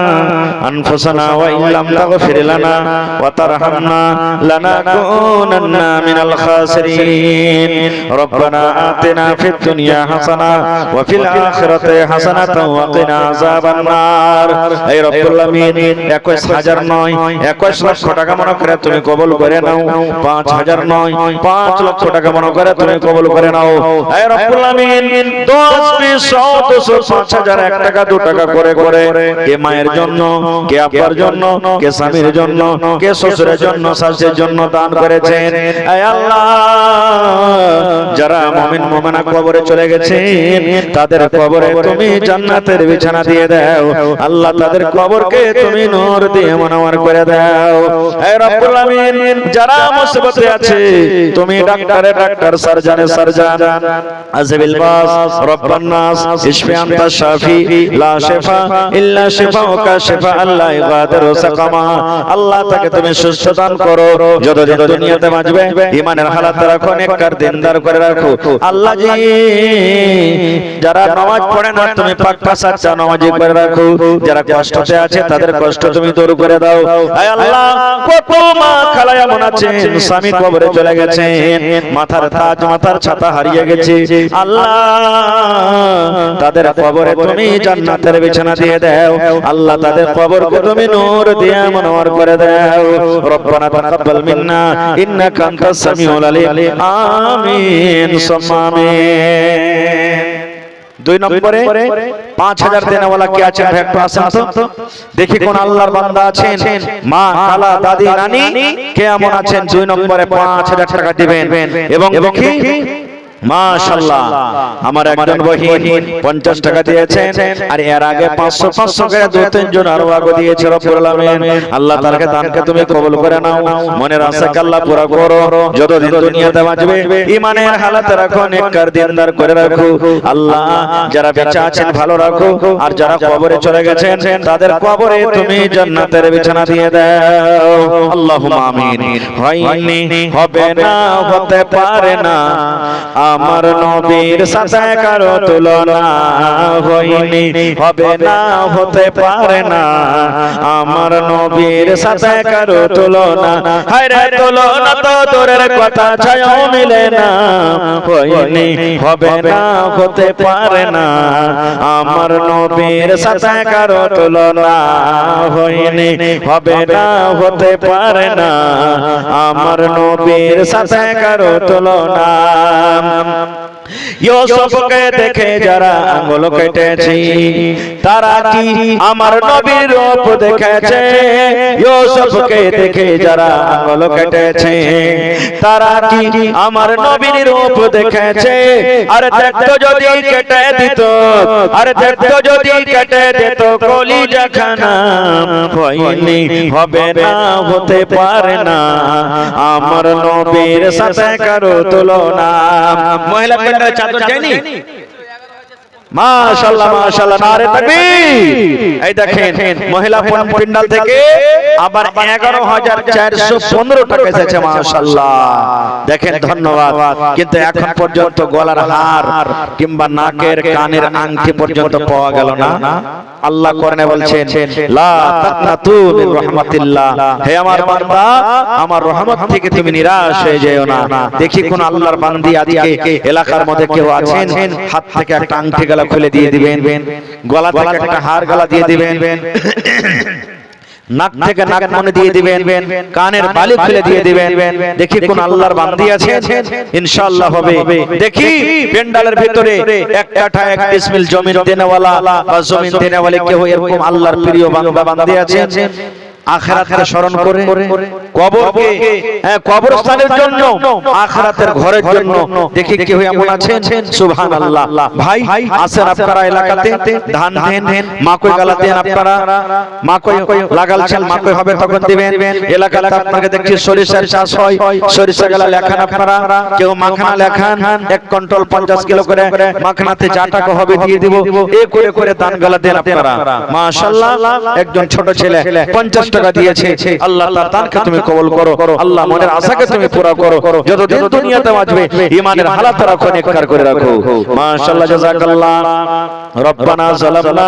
আনফুসানা ওয়া ইল্লাম তাগফির লানা ওয়া তারহামনা লানাকুনান্না মিনাল খাসিরিন। রব্বানা আতিনা ফিদ দুনিয়া হাসানা ওয়া ফিল আখিরাতি হাসানাতাও ওয়া কিনা আযাবান নার। হে রব্বুল আলামিন 21,000 নয়, 21 লক্ষ টাকা মনে করে তুমি কবুল করে নাও। 5,000 নয়, 5 লক্ষ টাকা মনে করে তুমি কবুল করে নাও। হে রব্বুল আলামিন 10, 20, 100, 200, 5,000, 1 টাকা 2 টাকা করে করে কে মায়ের জন্য, কে আব্বার জন্য, কে স্বামীর জন্য, কে শ্বশুরের জন্য, শাশুড়ির জন্য দান করেছেন। হে আল্লাহ, যারা মুমিন মুমিনা কবরে চলে গেছেন তাদের কবরে তুমি জান্নাতের বিছানা দিয়ে দাও। আল্লাহ তাদের কবরকে তুমি নূর দিয়ে মনোয়ার করে দাও। হে রব্বুল আমিন, যারা মুসিবতে আছে তুমি ডাক্তারে ডাক্তার, সার্জনে সার্জন, আযবিল বাস, রব্বান নাস, ইশফি আনতা শাফি, লা শিফা ইল্লা শিফাউকা শিফা আল্লাহ ইগাদিরু সাকামা। আল্লাহ তাকে তুমি সুস্থ দান করো, যতদিন দুনিয়াতে বাঁচবে ঈমানের হালাত রাখো, নেককার দিনদার করে রাখো। আল্লাহ জি, যারা নামাজ পড়ে না তুমি পাক্কা সাচ্চা নামাজি করে রাখো, যারা কষ্টতে আছে তাদের কষ্ট তুমি দূর করে দাও। হে আল্লাহ, কত মা খালা এমন আছেন স্বামী কবরে চলে গেছেন, মাথার তাজ, মাথার ছাতা হারিয়ে গেছে, আল্লাহ তাদের কবরে তুমি জান্নাতের বিছানা দিয়ে দাও। আল্লাহ তাদের কবরকে তুমি নূর দিয়ে মনোয়ার করে দাও। রব্বানা তাকাব্বাল মিন্না ইন্নাকা আনতাস সামিউল আলিম। আমিন সুম্মা আমিন। 2 নম্বরে 5,000 দেনেওয়ালা কে আছেন ভাই? একটু আসেন তো দেখি কোন আল্লাহর বান্দা আছেন, মা, খালা, দাদি, নানি কে এমন আছেন 2 নম্বরে 5,000 টাকা দিবেন। এবং দেখি মাশাআল্লাহ আমার একজন বহিন 50 টাকা দিয়েছেন আর এর আগে 500 500 করে দুই তিনজন আরো আগে দিয়েছে রব্বুল আলামিন আল্লাহ তাআলাকে দানকে তুমি কবুল করে নাও মনের আশাকে আল্লাহ পুরা করো যতদিন দুনিয়াতে বাঁচবে ঈমানের হালাতে রাখো নেককার দিনদার করে রাখো আল্লাহ যারা বেঁচে আছেন ভালো রাখো আর যারা কবরে চলে গেছেন তাদের কবরে তুমি জান্নাতের বিছানা দিয়ে দাও আল্লাহুম্মা আমিন হয়নি হবে না হতে পারে না আমার নবীর সাথে কারো তুলনা হয়নি হবে না হতে পারে না আমার নবীর সাথে কারো তুলনা হায়রে তুলনা তো দূরের কথা ছায়াও মিলে না হয়নি হবে না হতে পারে না আমার নবীর সাথে কারো তুলনা হয়নি হবে না হতে পারে না আমার নবীর সাথে কারো তুলনা ইউসুফকে দেখে যারা আঙ্গুল কেটেছে তারা কি আমার নবীর রূপ দেখেছে ইউসুফকে দেখে যারা আঙ্গুল কেটেছে তারা কি আমার নবীর রূপ দেখেছে আর দেখতো যদি কেটে দিত আর দেখতো যদি কেটে দিত কলিজা খানা হয়নি হবে না হতে পারে না আমার নবীর সাথে কারো তুলনা মহিলা চাদর যায়নি মাশাআল্লাহ মাশাআল্লাহ নারে তাকবীর এই দেখেন মহিলা প্যান্ডেল থেকে আবার 11415 টাকা এসেছে মাশাআল্লাহ দেখেন ধন্যবাদ কিন্তু এখন পর্যন্ত গলার হার কিংবা নাকের কানের আংটি পর্যন্ত পাওয়া গেল না আল্লাহ কোরআনে বলছেন লা তাকনাতু মির রাহমাতিল্লাহ হে আমার বান্দা আমার রহমত থেকে তুমি নিরাশ হয়ে যেও না দেখি কোন আল্লাহর বান্দি আজকে এলাকার মধ্যে কেউ আছেন হাত থেকে একটা আংটি গলা খুলে দিয়ে দিবেন গলা থেকে একটা হার গলা দিয়ে দিবেন নাক থেকে নাক মনে দিয়ে দিবেন কানের বালি খুলে দিয়ে দিবেন দেখি কোন আল্লাহর বান্দি আছে ইনশাআল্লাহ হবে দেখি প্যান্ডেলের ভিতরে এক কাঠা এক বিসমিল জমিন দেনেওয়ালা বা জমিন দেনেওয়ালা কেউ এরকম আল্লাহর প্রিয় বান্দা বান্দি আছেন আখিরাতকে স্মরণ করে কবরকে কবরস্থানের জন্য আখিরাতের ঘরের জন্য দেখি কেউ এমন আছেন সুবহানাল্লাহ ভাই আসেন আপনারা এলাকাতে ধান দেন মাকই গালা দেন আপনারা মাকই লাগালছেন মাকই হবে তখন দিবেন এলাকাতে আপনাকে দেখছি সরিষার চাষ হয় সরিষা গালা লেখান আপনারা কেউ মাখনা লেখান 1 কুইন্টাল 50 কিলো করে মাখনাতে যা টাকা হবে দিয়ে দিব এই করে করে দান গালা দেন আপনারা মাশাআল্লাহ একজন ছোট ছেলে 50 টাকা দিয়েছে আল্লাহ তাআলা দানকে তুমি কবুল করো আল্লাহ মনের আশাকে তুমি পুরা করো যতদিন দুনিয়াতে বাঁচবে ঈমানের হালাত রাখো নেককার করে রাখো মাশাআল্লাহ জাযাকাল্লাহ রব্বানা যালামনা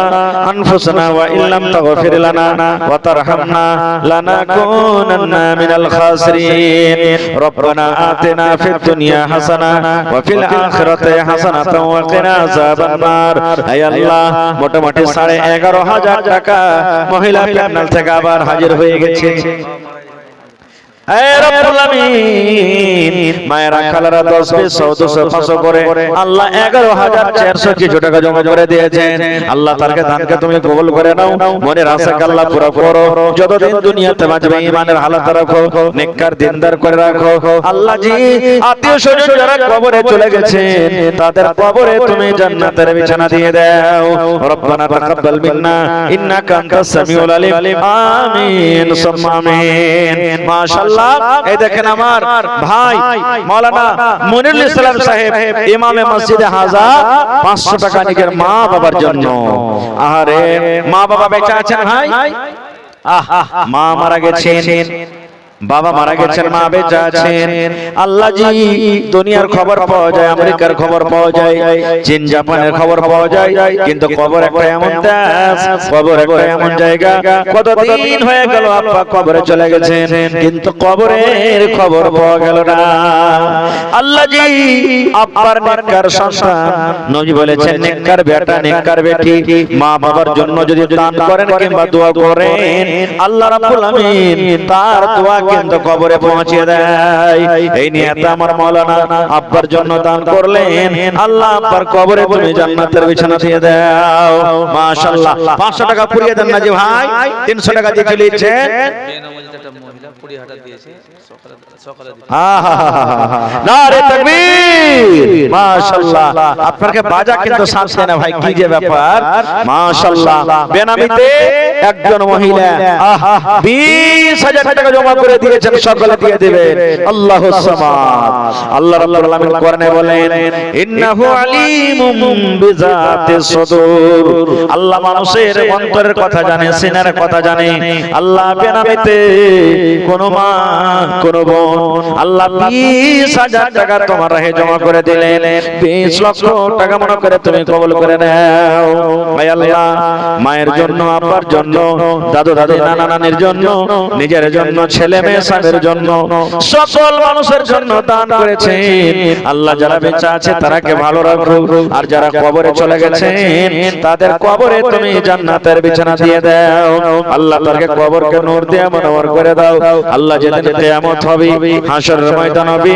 আনফুসানা ওয়া ইল্লাম তাগফির লানা ওয়া তারহামনা লানাকুনান্না মিনাল খাসিরিন রব্বানা আতিনা ফিদ দুনিয়া হাসানা ওয়া ফিল আখিরাতি হাসানাতাও ওয়া কিনা আযাবান নার হে আল্লাহ মোটামুটি 11500 টাকা মহিলা প্যানেল থেকে আবার হাজির হয়ে গেছে মায়েরা খালারা 10 20 100 200 করে আল্লাহ 11400 কিছু টাকা জমা করে দিয়েছেন আল্লাহ তারকে দানকে তুমি কবুল করে নাও মনের আশাকে আল্লাহ পুরো করো যতদিন দুনিয়াতে বাঁচবে ঈমানের হালাত রাখো নেককার দিনদার করে রাখো আল্লাহ জি আত্মীয় স্বজন যারা কবরে চলে গেছেন তাদের কবরে তুমি জান্নাতের বিছানা দিয়ে দাও রব্বানা তাকাব্বাল মিন্না ইন্নাকা আনতাস সামিউল আলিম আমিন সুম্মা আমিন মাশাআল্লাহ এই দেখেন আমার ভাই মাওলানা মনিরুল ইসলাম সাহেব ইমামে মসজিদে হাজা 500 টাকা নিজের মা বাবার জন্য আরে মা বাবা বেঁচে আছেন ভাই মা মারা গেছেন বাবা মারা গেছেন মা বেঁচে আছেন আল্লাহ জি দুনিয়ার খবর পাওয়া যায় আমেরিকার খবর পাওয়া যায় চীন জাপানের খবর পাওয়া যায় কিন্তু কবর একটা এমন দেশ কবর একটা এমন জায়গা কতদিন হয়ে গেল আপা কবরে চলে গেছেন কিন্তু কবরের খবর পাওয়া গেল না আল্লাহ জি আপার নেককার সন্তান নবী বলেছেন নেককার বেটা নেককার বেটি মা বাবার জন্য যদি দান করেন কিংবা দোয়া করেন আল্লাহ রাব্বুল আমিন তার দোয়া কিন্তু কবরে পৌঁছে দেয় এই নিয়তে আমার মাওলানা আব্বার জন্য দান করলেন আল্লাহ আব্বার কবরে তুমি জান্নাতের বিছানা দিয়ে দাও মাশাআল্লাহ 500 টাকা পুরিয়ে দেন না জি ভাই 300 টাকা দিয়ে চলেছেন একটা মহিলা পুরিহাটা দিয়েছে সকালে সকালে দিয়েছে। নারে তাকবীর, মাশাআল্লাহ। আপনাকে বাজা কিন্তু শান্তি না ভাই, কি যে ব্যাপার, মাশাআল্লাহ। বেনামিতে একজন মহিলা 20,000 টাকা জমা করে দিয়েছেন, সকলে দিয়ে দিবেন। আল্লাহুস সামাদ। আল্লাহ রাব্বুল আলামিন কোরআনে বলেন, ইন্নাহু আলিমুম বিযাতিস সুদূর। আল্লাহ মানুষের অন্তরের কথা জানে, সিনার কথা জানে। আল্লাহ বেনামিতে কোন মা কোন বোন আল্লাহ 20,000 টাকা তোমার রাহে জমা করে দিলেন, 20 লক্ষ টাকা মনে করে তুমি কবুল করে নাও। ভাই আল্লাহ মায়ের জন্য, আব্বার জন্য, দাদু দাদি, নানা নানির জন্য, নিজের জন্য, ছেলে মেয়ে স্বামীর জন্য, সকল মানুষের জন্য দান করেছেন। আল্লাহ যারা বেঁচে আছে তারাকে ভালো রাখো, আর যারা কবরে চলে গেছেন তাদের কবরে তুমি জান্নাতের বিছানা দিয়ে দাও। আল্লাহ তাদেরকে কবরকে নূর দিয়ে মনোহর করে দাও। আল্লাহ যেদিন কিয়ামত হবে, হাসরের ময়দান হবে,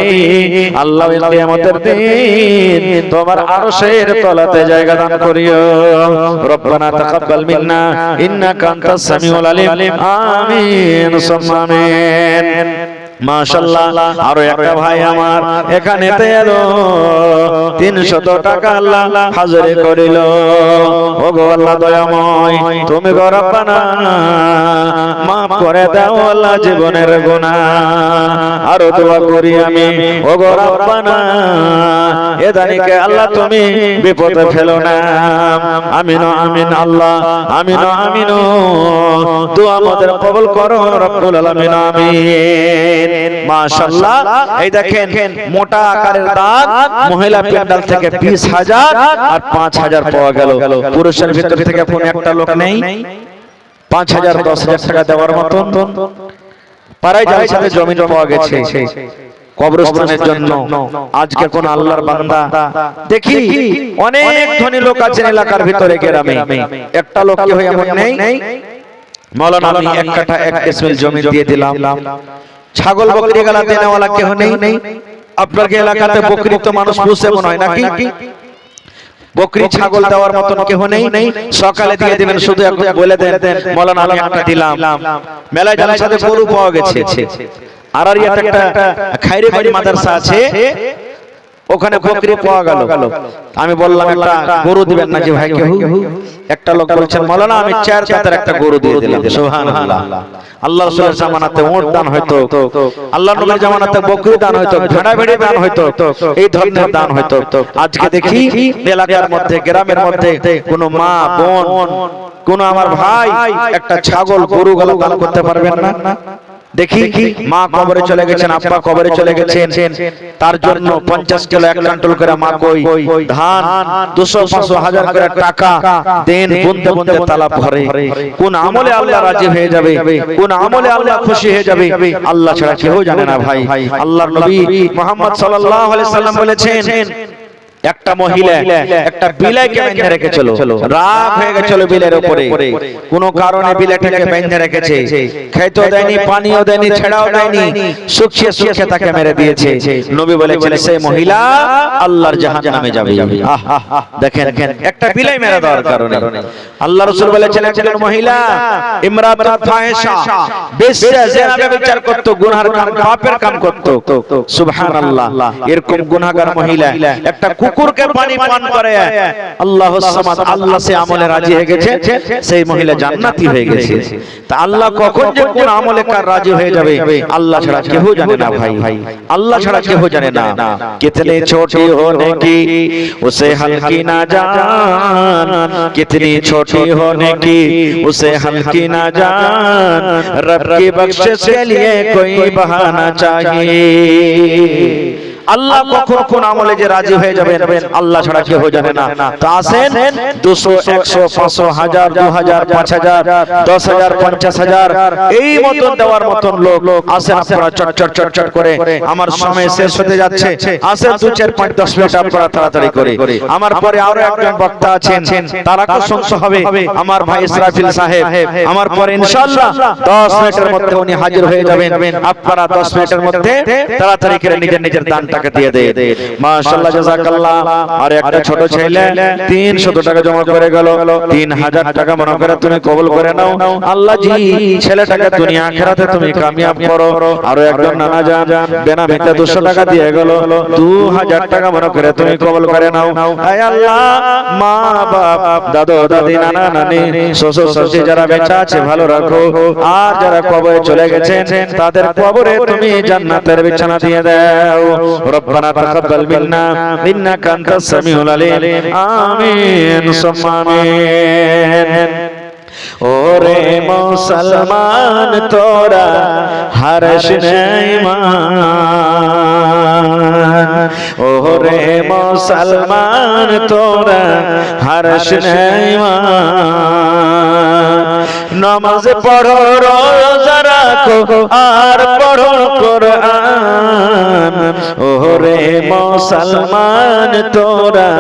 আল্লাহ কিয়ামতের দিন তোমার আরশের তলাতে জায়গা দান করিও। রব্বানা তাকাব্বাল মিন্না ইন্নাকা আনতাস সামিউল আলিম। আমিন সুম্মা আমিন। মাশাআল্লাহ। আরো একটা ভাই আমার এখানে এলো, 300 টাকা আল্লাহ হাজির করিল। ওগো আল্লাহ দয়াময়, তুমি গো রব্বানা মাফ করে দাও আল্লাহ জীবনের গুনাহ। আরো দোয়া করি আমি, ওগো রব্বানা এদানিকে আল্লাহ তুমি বিপদে ফেলো না। আমিন আমিন আল্লাহ, আমিন আমিন। দোয়া আমাদের কবুল করো রব্বুল আলামিন, আমিন। মাশাআল্লাহ। এই দেখেন মোটা আকারের দান মহিলা প্যান্ডেল থেকে 20,000 আর 5,000 পাওয়া গেল। পুরুষের ভিতর থেকে কোন একটা লোক নেই 5,000 10,000 টাকা দেওয়ার মতন? পাড়ায় যার সাথে জমি পাওয়া গেছে কবরস্থানের জন্য। আজকে কোন আল্লাহর বান্দা দেখি, অনেক ধনী লোক আছেন এলাকার ভিতরে গ্রামে, একটা লোক কি হয় এমন নেই, মাওলানা আমি 1 কাঠা 1 ডিসমিল জমি দিয়ে দিলাম, ছাগল বকরি গলা দেনেওয়ালা কেউ নেই। আপনার এলাকাতে বকরি তো মানুষ পুষে মনে হয় নাকি? বকরি ছাগল দেওয়ার মতন কেউ নেই। সকালে দিয়ে দিবেন, শুধু একটু বলে দেন মাওলানা আমি একটা দিলাম। মেলায় যার সাথে গরু পাওয়া গেছে। আরারিয়াতে একটা খাইরে বাড়ি মাদ্রাসা আছে, ওখানে বকরি পাওয়া গেল। আমি বললাম একটা গরু দিবেন না যে ভাই কেউ? একটা লোক বলছেন মাওলানা আমি 4 জাতের একটা গরু দিয়ে দিলাম। সুবহানাল্লাহ। আল্লাহ রাসূলের জামানাতে উট দান হয়তো, আল্লাহর নবীর জামানাতে বকরি দান হয়তো, ভেড়া ভেড়ি দান হয়তো, এই ধরনের দান হয়তো। আজকে দেখি এলাকার মধ্যে, গ্রামের মধ্যে কোন মা বোন, কোন আমার ভাই একটা ছাগল গরু গলা দান করতে পারবেন না। দেখি মা কবরে চলে গেছেন, আব্বা কবরে চলে গেছেন, তার জন্য 50 কিলো 1 কুইন্টাল করে মা কই ধান, 200 500 হাজার করে টাকা দেন, বুনতে বুনতে তালা ভরে। কোন আমলে আল্লাহ রাজি হয়ে যাবে, কোন আমলে আল্লাহ খুশি হয়ে যাবে, আল্লাহ ছাড়া কেউ জানে না ভাই। আল্লাহর নবী মুহাম্মদ সাল্লাল্লাহু আলাইহি সাল্লাম বলেছেন, একটা মহিলা একটা বিলাইকে বেঁধে রেখেছিল, রাগ হয়ে গেছিল বিলের উপরে, কোন কারণে বিলাইটাকে বেঁধে রেখেছে, খেতেও দেয়নি, পানিও দেয়নি, ছেড়াও দেয়নি, শুকিয়ে শুকিয়ে তাকে মেরে দিয়েছে। নবী বলেছেন সেই মহিলা আল্লাহর জাহান্নামে যাবে। দেখেন একটা বিলাই মেরে দেওয়ার কারণে আল্লাহ রাসূল বলেছেন একজন মহিলা ইমরাতুল ফাহিশা, বেশ্যা, জিনা বিচার করত, গুনাহর কাম, পাপের কাম করত। সুবহানাল্লাহ। এরকম গুনাহগার মহিলা একটা কুকুরকে পানি পান করে, আল্লাহুস সামাদ, আল্লাহ সে আমলে রাজি হয়ে গেছে, সেই মহিলা জান্নাতি হয়ে গেছে। তা আল্লাহ কখন যে কোন আমলে কার রাজি হয়ে যাবে আল্লাহ ছাড়া কেউ জানে না ভাই, আল্লাহ ছাড়া কেউ জানে না। কিতনে ছোটি হোনে কি উসে হলকি না জান, কিতনি ছোটি হোনে কি উসে হলকি না জান, রব की बख्शिश के लिए कोई बहाना चाहिए। আল্লাহ কখন কোন আমলে যে রাজি হয়ে যাবেন আল্লাহ ছাড়া কেউ জানে না। তো আসেন 200 100 500 1000 2000 5000 10000 50000 এই মতন দেওয়ার মতন লোক আসেন। আপনারা চট চট চট চট করে, আমার সময় শেষ হতে যাচ্ছে, আসেন 2 4 5 10 মিনিট আপনারা তাড়াতাড়ি করে। আমার পরে আরো একজন বক্তা আছেন, তারা প্রশংসা হবে আমার ভাই ইসরাফিল সাহেব। আমার পরে ইনশাআল্লাহ 10 মিনিটের মধ্যে উনি হাজির হয়ে যাবেন। আপনারা 10 মিনিটের মধ্যে তাড়াতাড়ি করে নিজের নিজের দান টাকা দিয়ে দে। মাশাআল্লাহ জাযাকাল্লাহ। আর একটা ছোট ছেলে 300 টাকা জমা করে গেল, 3000 টাকা মনে করে তুমি কবুল করে নাও। আল্লাহ জি ছেলেটাকে দুনিয়া আখিরাতে তুমি কামিয়াব করো। আরো একজন নানা জান বেনামিতে 200 টাকা দিয়ে গেল, 2000 টাকা মনে করে তুমি কবুল করে নাও। হে আল্লাহ, মা বাপ দাদু দাদি নানা নানি শ্বশুর শাশুড়ি যারা বেঁচে আছে ভালো রাখো, আর যারা কবরে চলে গেছেন তাদের কবরে তুমি জান্নাতের বিছানা দিয়ে দাও। রব্বানা তাকাব্বাল মিন্না ইন্নাকা আনতাস সামিউল আলিম। আমিন সুম্মা আমিন। ওরে মুসলমান তোরা হর্ষ নাই মান, ওরে মুসলমান তোরা হর্ষ নাই মান। নামাজ পড়ো রোজা রাখো আর পড়ো কোরআন, ওরে মুসলমান তোরা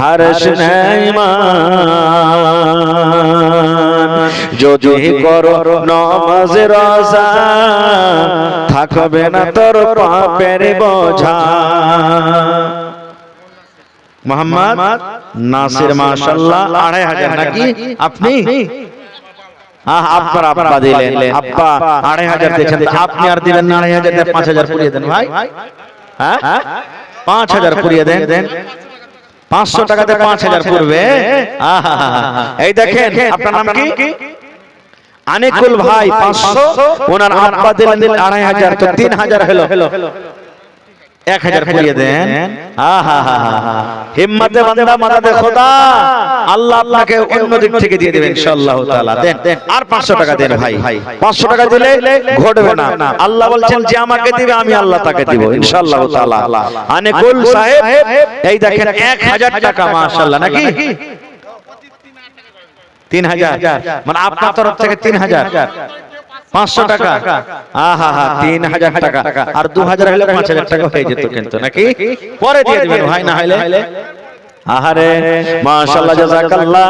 হর্ষ নাই মান। যদি করো নামাজ রোজা থাকবে না তোর পাপের বোঝা। মোহাম্মদ নাসির মাশাআল্লাহ 2500 নাকি আপনি? আপনার আব্বা দিলেন, আব্বা 2500 দিয়েছেন, আপনি আর দিবেন না 2500 দিয়ে 5000 পুরিয়ে দেন ভাই। হ্যাঁ 5000 পুরিয়ে দেন, 500 টাকাতে 5000 পড়বে। এই দেখেন আপনার নাম কি? আনিকুল ভাই 500, ওনার আব্বা দিলেন 2500, তো 3000 হলো। 1000 পুরিয়ে দেন। হিম্মতে বান্দা মাদাদে খোদা, আল্লাহ আপনাকে অন্য দিক থেকে দিয়ে দেবেন ইনশাআল্লাহ তাআলা। দেন আর 500 টাকা দেন ভাই। 500 টাকা দিলে ঘটবে না। আল্লাহ বলছেন যে আমাকে দিবে আমি আল্লাহ তাকে দিব ইনশাআল্লাহ তাআলা। আনিকুল সাহেব এই দেখেন 1000 টাকা মাশাআল্লাহ নাকি? 3000 মানে আপনার তরফ থেকে 3000, 500 টাকা। 3000 টাকা আর 2000 হলে 5000 টাকা হয়ে যেত কিন্তু নাকি? পরে দিয়ে দিবেন ভাই, না হলে আহারে মাশাআল্লাহ জাযাকাল্লাহ।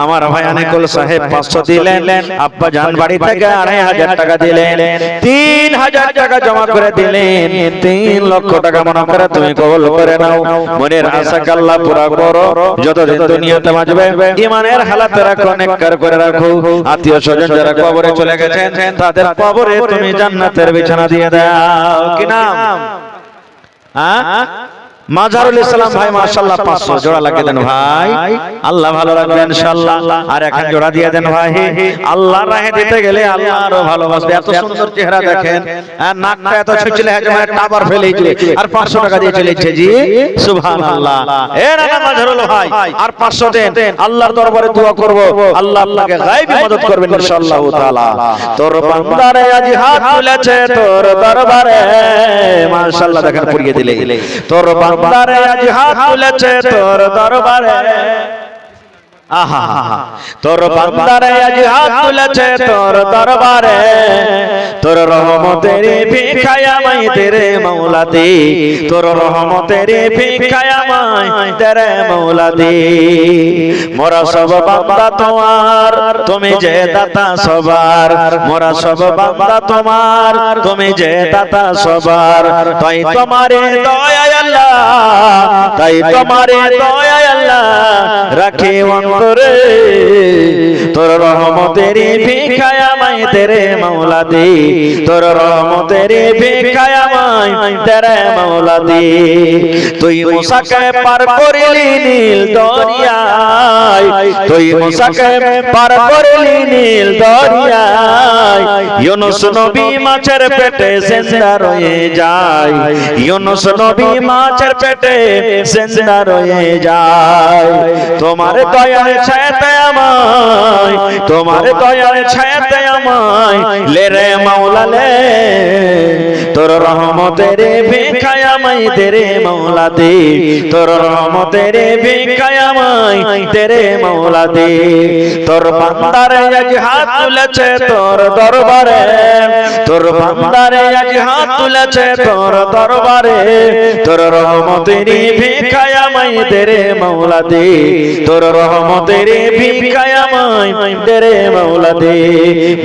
আমার ভাই আনিকুল সাহেব 500 দিলেন, আব্বা জান বাড়ি থেকে 2500 টাকা দিলেন, 3000 টাকা জমা করে দিলেন। 3 লক্ষ টাকা মনে করে তুমি কবুল করে নাও। মনের আশাকে আল্লাহ পুরা করো, যতদিন দুনিয়াতে বাঁচবে ঈমানের হালাতে রাখো, নেককার করে রাখো। আত্মীয় স্বজন যারা কবরে চলে গেছেন তাদের কবরে তুমি জান্নাতের বিছানা দিয়ে দাও। কি নাম? মাজারুল ইসলাম ভাই মাশাআল্লাহ 500 জোড়া লাগিয়ে দেন ভাই, আল্লাহ ভালো রাখবে ইনশাআল্লাহ। আর এক জোড়া দিয়ে দেন ভাই, আল্লাহর রাহে দিতে গেলে আল্লাহ আরো ভালোবাসবে। এত সুন্দর চেহারা দেখেন, আর নাকটা এত ছিচলে হেজমে টাবার ফেলেইছে, আর 500 টাকা দিয়ে চলেছে জি সুবহানাল্লাহ। এ না মাজারুল ভাই আর 500 দেন, আল্লাহর দরবারে দোয়া করব, আল্লাহ আপনাকে গায়বী মদদ করবেন ইনশাআল্লাহ তাআলা। তোর বান্দারে আজ হাত তুলেছে তোর দরবারে, মাশাআল্লাহ দেখেন পুরিয়ে দিলে। তোর বান্দারে আজ হাত তুলেছে তোর দরবারে, আহা তোর বান্দারে আজ হাত তুলেছে তোর দরবারে। তোর রহমতের ভিখায় আমায় তেরে মওলা দে, তোর রহমতের ভিখায় আমায় তেরে মওলা দে। মোরা সব বান্দা তোমার, তুমি যে দাতা সবার, মোরা সব বান্দা তোমার, তুমি যে দাতা সবার। তাই তোমারে দয়া আল্লাহ, তাই তোমারে দয়া আল্লাহ রাখে অন্তরে। তোর রহমতের ভিখায় আমায় তেরে মওলা দে, তোর রহমতের ভিখায় আমায় তেরে মওলা দে। তুই মুসাকে পার করিলি নীল দরিয়ায়, তুই মুসাকে পার করিলি নীল দরিয়ায়। ইউনুস নবী মাছের পেটে জিন্দা রয়ে যায়, ইউনুস নবী মাছের পেটে জিন্দা রয়ে যায়। তোমার দয়ার ছায়াতে আমায়, তোমার দয়ার ছায়াতে আমায় লে রে মাওলা লে। তোর রহমতের ভিখায় আমায় তেরে মওলা দে, তোর রহমতের ভিখায় আমায় তেরে মওলা দে। তোর বান্দারে আজ হাত তুলেছে তোর দরবারে, তোর বান্দারে আজ হাত তুলেছে তোর দরবারে। তোর রহমতের ভিখায় আমায় তেরে মওলা দে, তোর রহমতের ভিখায় আমায় তেরে মওলা দে।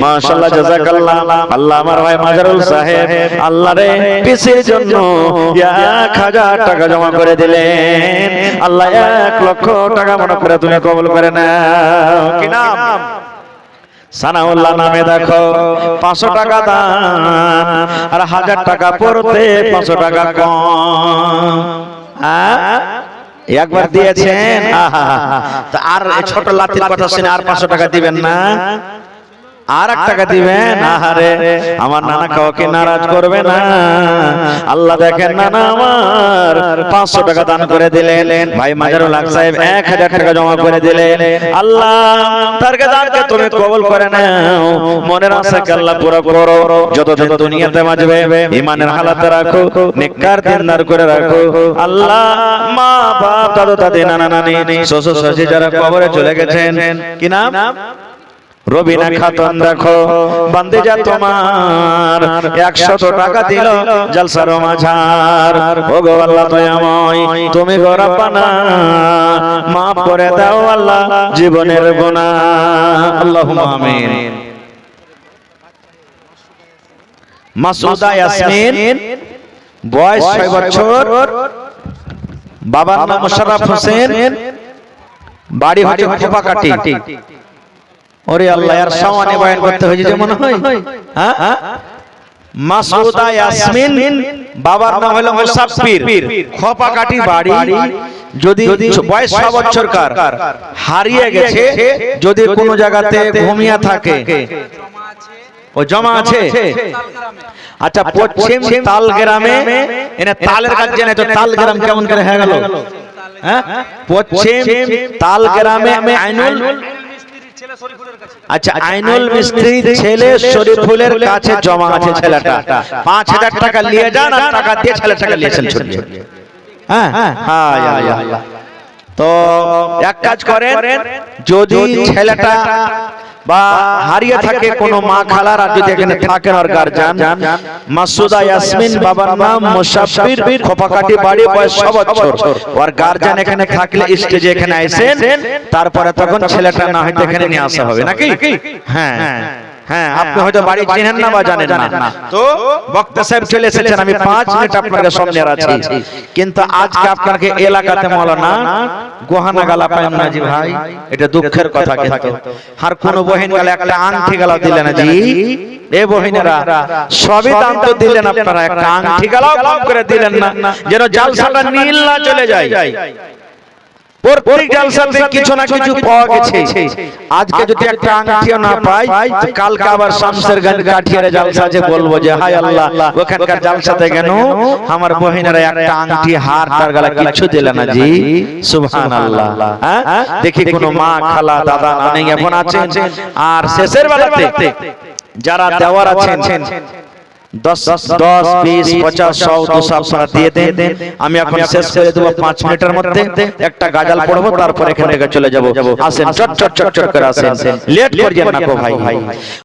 মাশাআল্লাহ জাযাকাল্লাহ। আল্লাহ আমার ভাই মাজারুল সাহেব, আল্লাহ আল্লাহ রে পিসির জন্য 1000 টাকা জমা করে দিলেন। আল্লাহ 1,00,000 টাকা মনে করে তুমি কবুল করে নাও। কি নাম? সানাউল্লাহ নামে দেখো 500 টাকা দান আর 1000 টাকা পড়তে 500 টাকা কম। একবার দিয়েছেন, তা আর ছোট লাঠির কথা শুনে আর 500 টাকা দিবেন না? আর 1 টাকা দিবেন? আহারে আমার নানা কাউকে নারাজ করবে না। আল্লাহ দেখেন নানা আমার 500 টাকা দান করে দিলেন, ভাই মাজারুল হক সাহেব 1000 টাকা জমা করে দিলেন। আল্লাহ তার দানকে তুমি কবুল করে নাও, মনের আশাকে আল্লাহ পুরো করো। যতদিন দুনিয়াতে বাঁচবে ঈমানের হালাতে রাখো, নেককার দিনদার করে রাখো। আল্লাহ মা বাপ দাদু দাদি নানা নানি শ্বশুর শাশুড়ি যারা কবরে চলে গেছেন, কি নাম? রবিনা খাতুন দেখো বান্দে যা তোমার 100 টাকা দিল জলসার মাঝার। ও গো আল্লাহ দয়াময়, তুমি গো রব্বানা মাফ করে দাও আল্লাহ জীবনের গুনাহ। আল্লাহুম্মা আমিন। মাসুদা ইয়াসমিন, বয়স 6 বছর, বাবার নাম মোশাররফ হোসেন, বাড়ি হচ্ছে খোপাকাটি। ওরে আল্লাহ, এর সামনে বয়ান করতে হয়েছে যে মনে হয়। হ্যাঁ, মাসুদা ইয়াসমিন, বাবার নাম হলো মুসাফির, খোপাকাটি বাড়ি। যদি বয়স 6 বছরকার, হারিয়ে গেছে, যদি কোনো জায়গাতে ঘুমিয়ে থাকে, ও জমা আছে। আচ্ছা, পশ্চিম তাল গ্রামে, এনে তালের কাজ জানে তো, তাল গ্রাম কেমন করে হয়ে গেল? হ্যাঁ, পশ্চিম তাল গ্রামে আইনুল, আচ্ছা আইনুল মিস্ত্রির ছেলে শরীফুলের কাছে জমা আছে ছেলেটা। 5000 টাকা নিয়ে যান আর টাকা দিয়ে ছেলেটাকে নিয়েছেন ছুটি। হ্যাঁ হ্যাঁ, আল্লাহ। তো এক কাজ করেন, যদি ছেলেটা বা হারিয়ে থাকে কোনো মা খালার, আর যদি এখানে থাকেন আর গার্জিয়ান, মাসুদা ইয়াসমিন বাবার নাম মুসাফির, খোপাকাটি বাড়ি, বয়স 6 বছর, আর গার্জিয়ান এখানে থাকলে স্টেজে এখানে আইছেন, তারপরে তখন ছেলেটা না হয়তো এখানে নিয়ে আসা হবে নাকি? হ্যাঁ হ্যাঁ, আপনি হয়তো বাড়ি চিনেন না বা জানেন না, তো বক্তা সাহেব চলে এসেছেন, আমি 5 মিনিট আপনাদের সামনে আছি। কিন্তু আজকে আপনাকে এলাকাতে মাওলানা গোহানা গালা পাইম না জি ভাই, এটা দুঃখের কথা। কিন্তু আর কোন বহিন গালে একটা আংটি গালা দিলেন না জি। এ বহিনেরা সবই দান তো দিলেন, আপনারা একটা আংটি গালাও কম করে দিলেন না, যেন জালসাটা নীল না চলে যায়। প্রত্যেক জালসাতে কিছু না কিছু পাওয়া গেছে। আজকে যদি একটা আংটিও না পাই, কালকে আবার শামসেরগঞ্জ কাঠিয়ার জালসা যে বলবো যে হায় আল্লাহ, ওখানকার জালসাতে কেন আমার বহিনেরা একটা আংটি হার তার গলা কিছু দিলে না জি। সুবহানাল্লাহ। হ্যাঁ, দেখি কোন মা খালা দাদা নানি এখন আছেন, আর শেষের বেলাতে যারা দেওয়ার আছেন 10 20 50 100 200 আপনারা দিয়ে দেন। আমি এখন শেষ করে দেব 5 মিনিটের মধ্যে, একটা গাজাল পড়বো, তারপর এখান থেকে চলে যাব। আসেন চট চট চট চট করে আসেন, লেট করিয়েন না গো ভাই।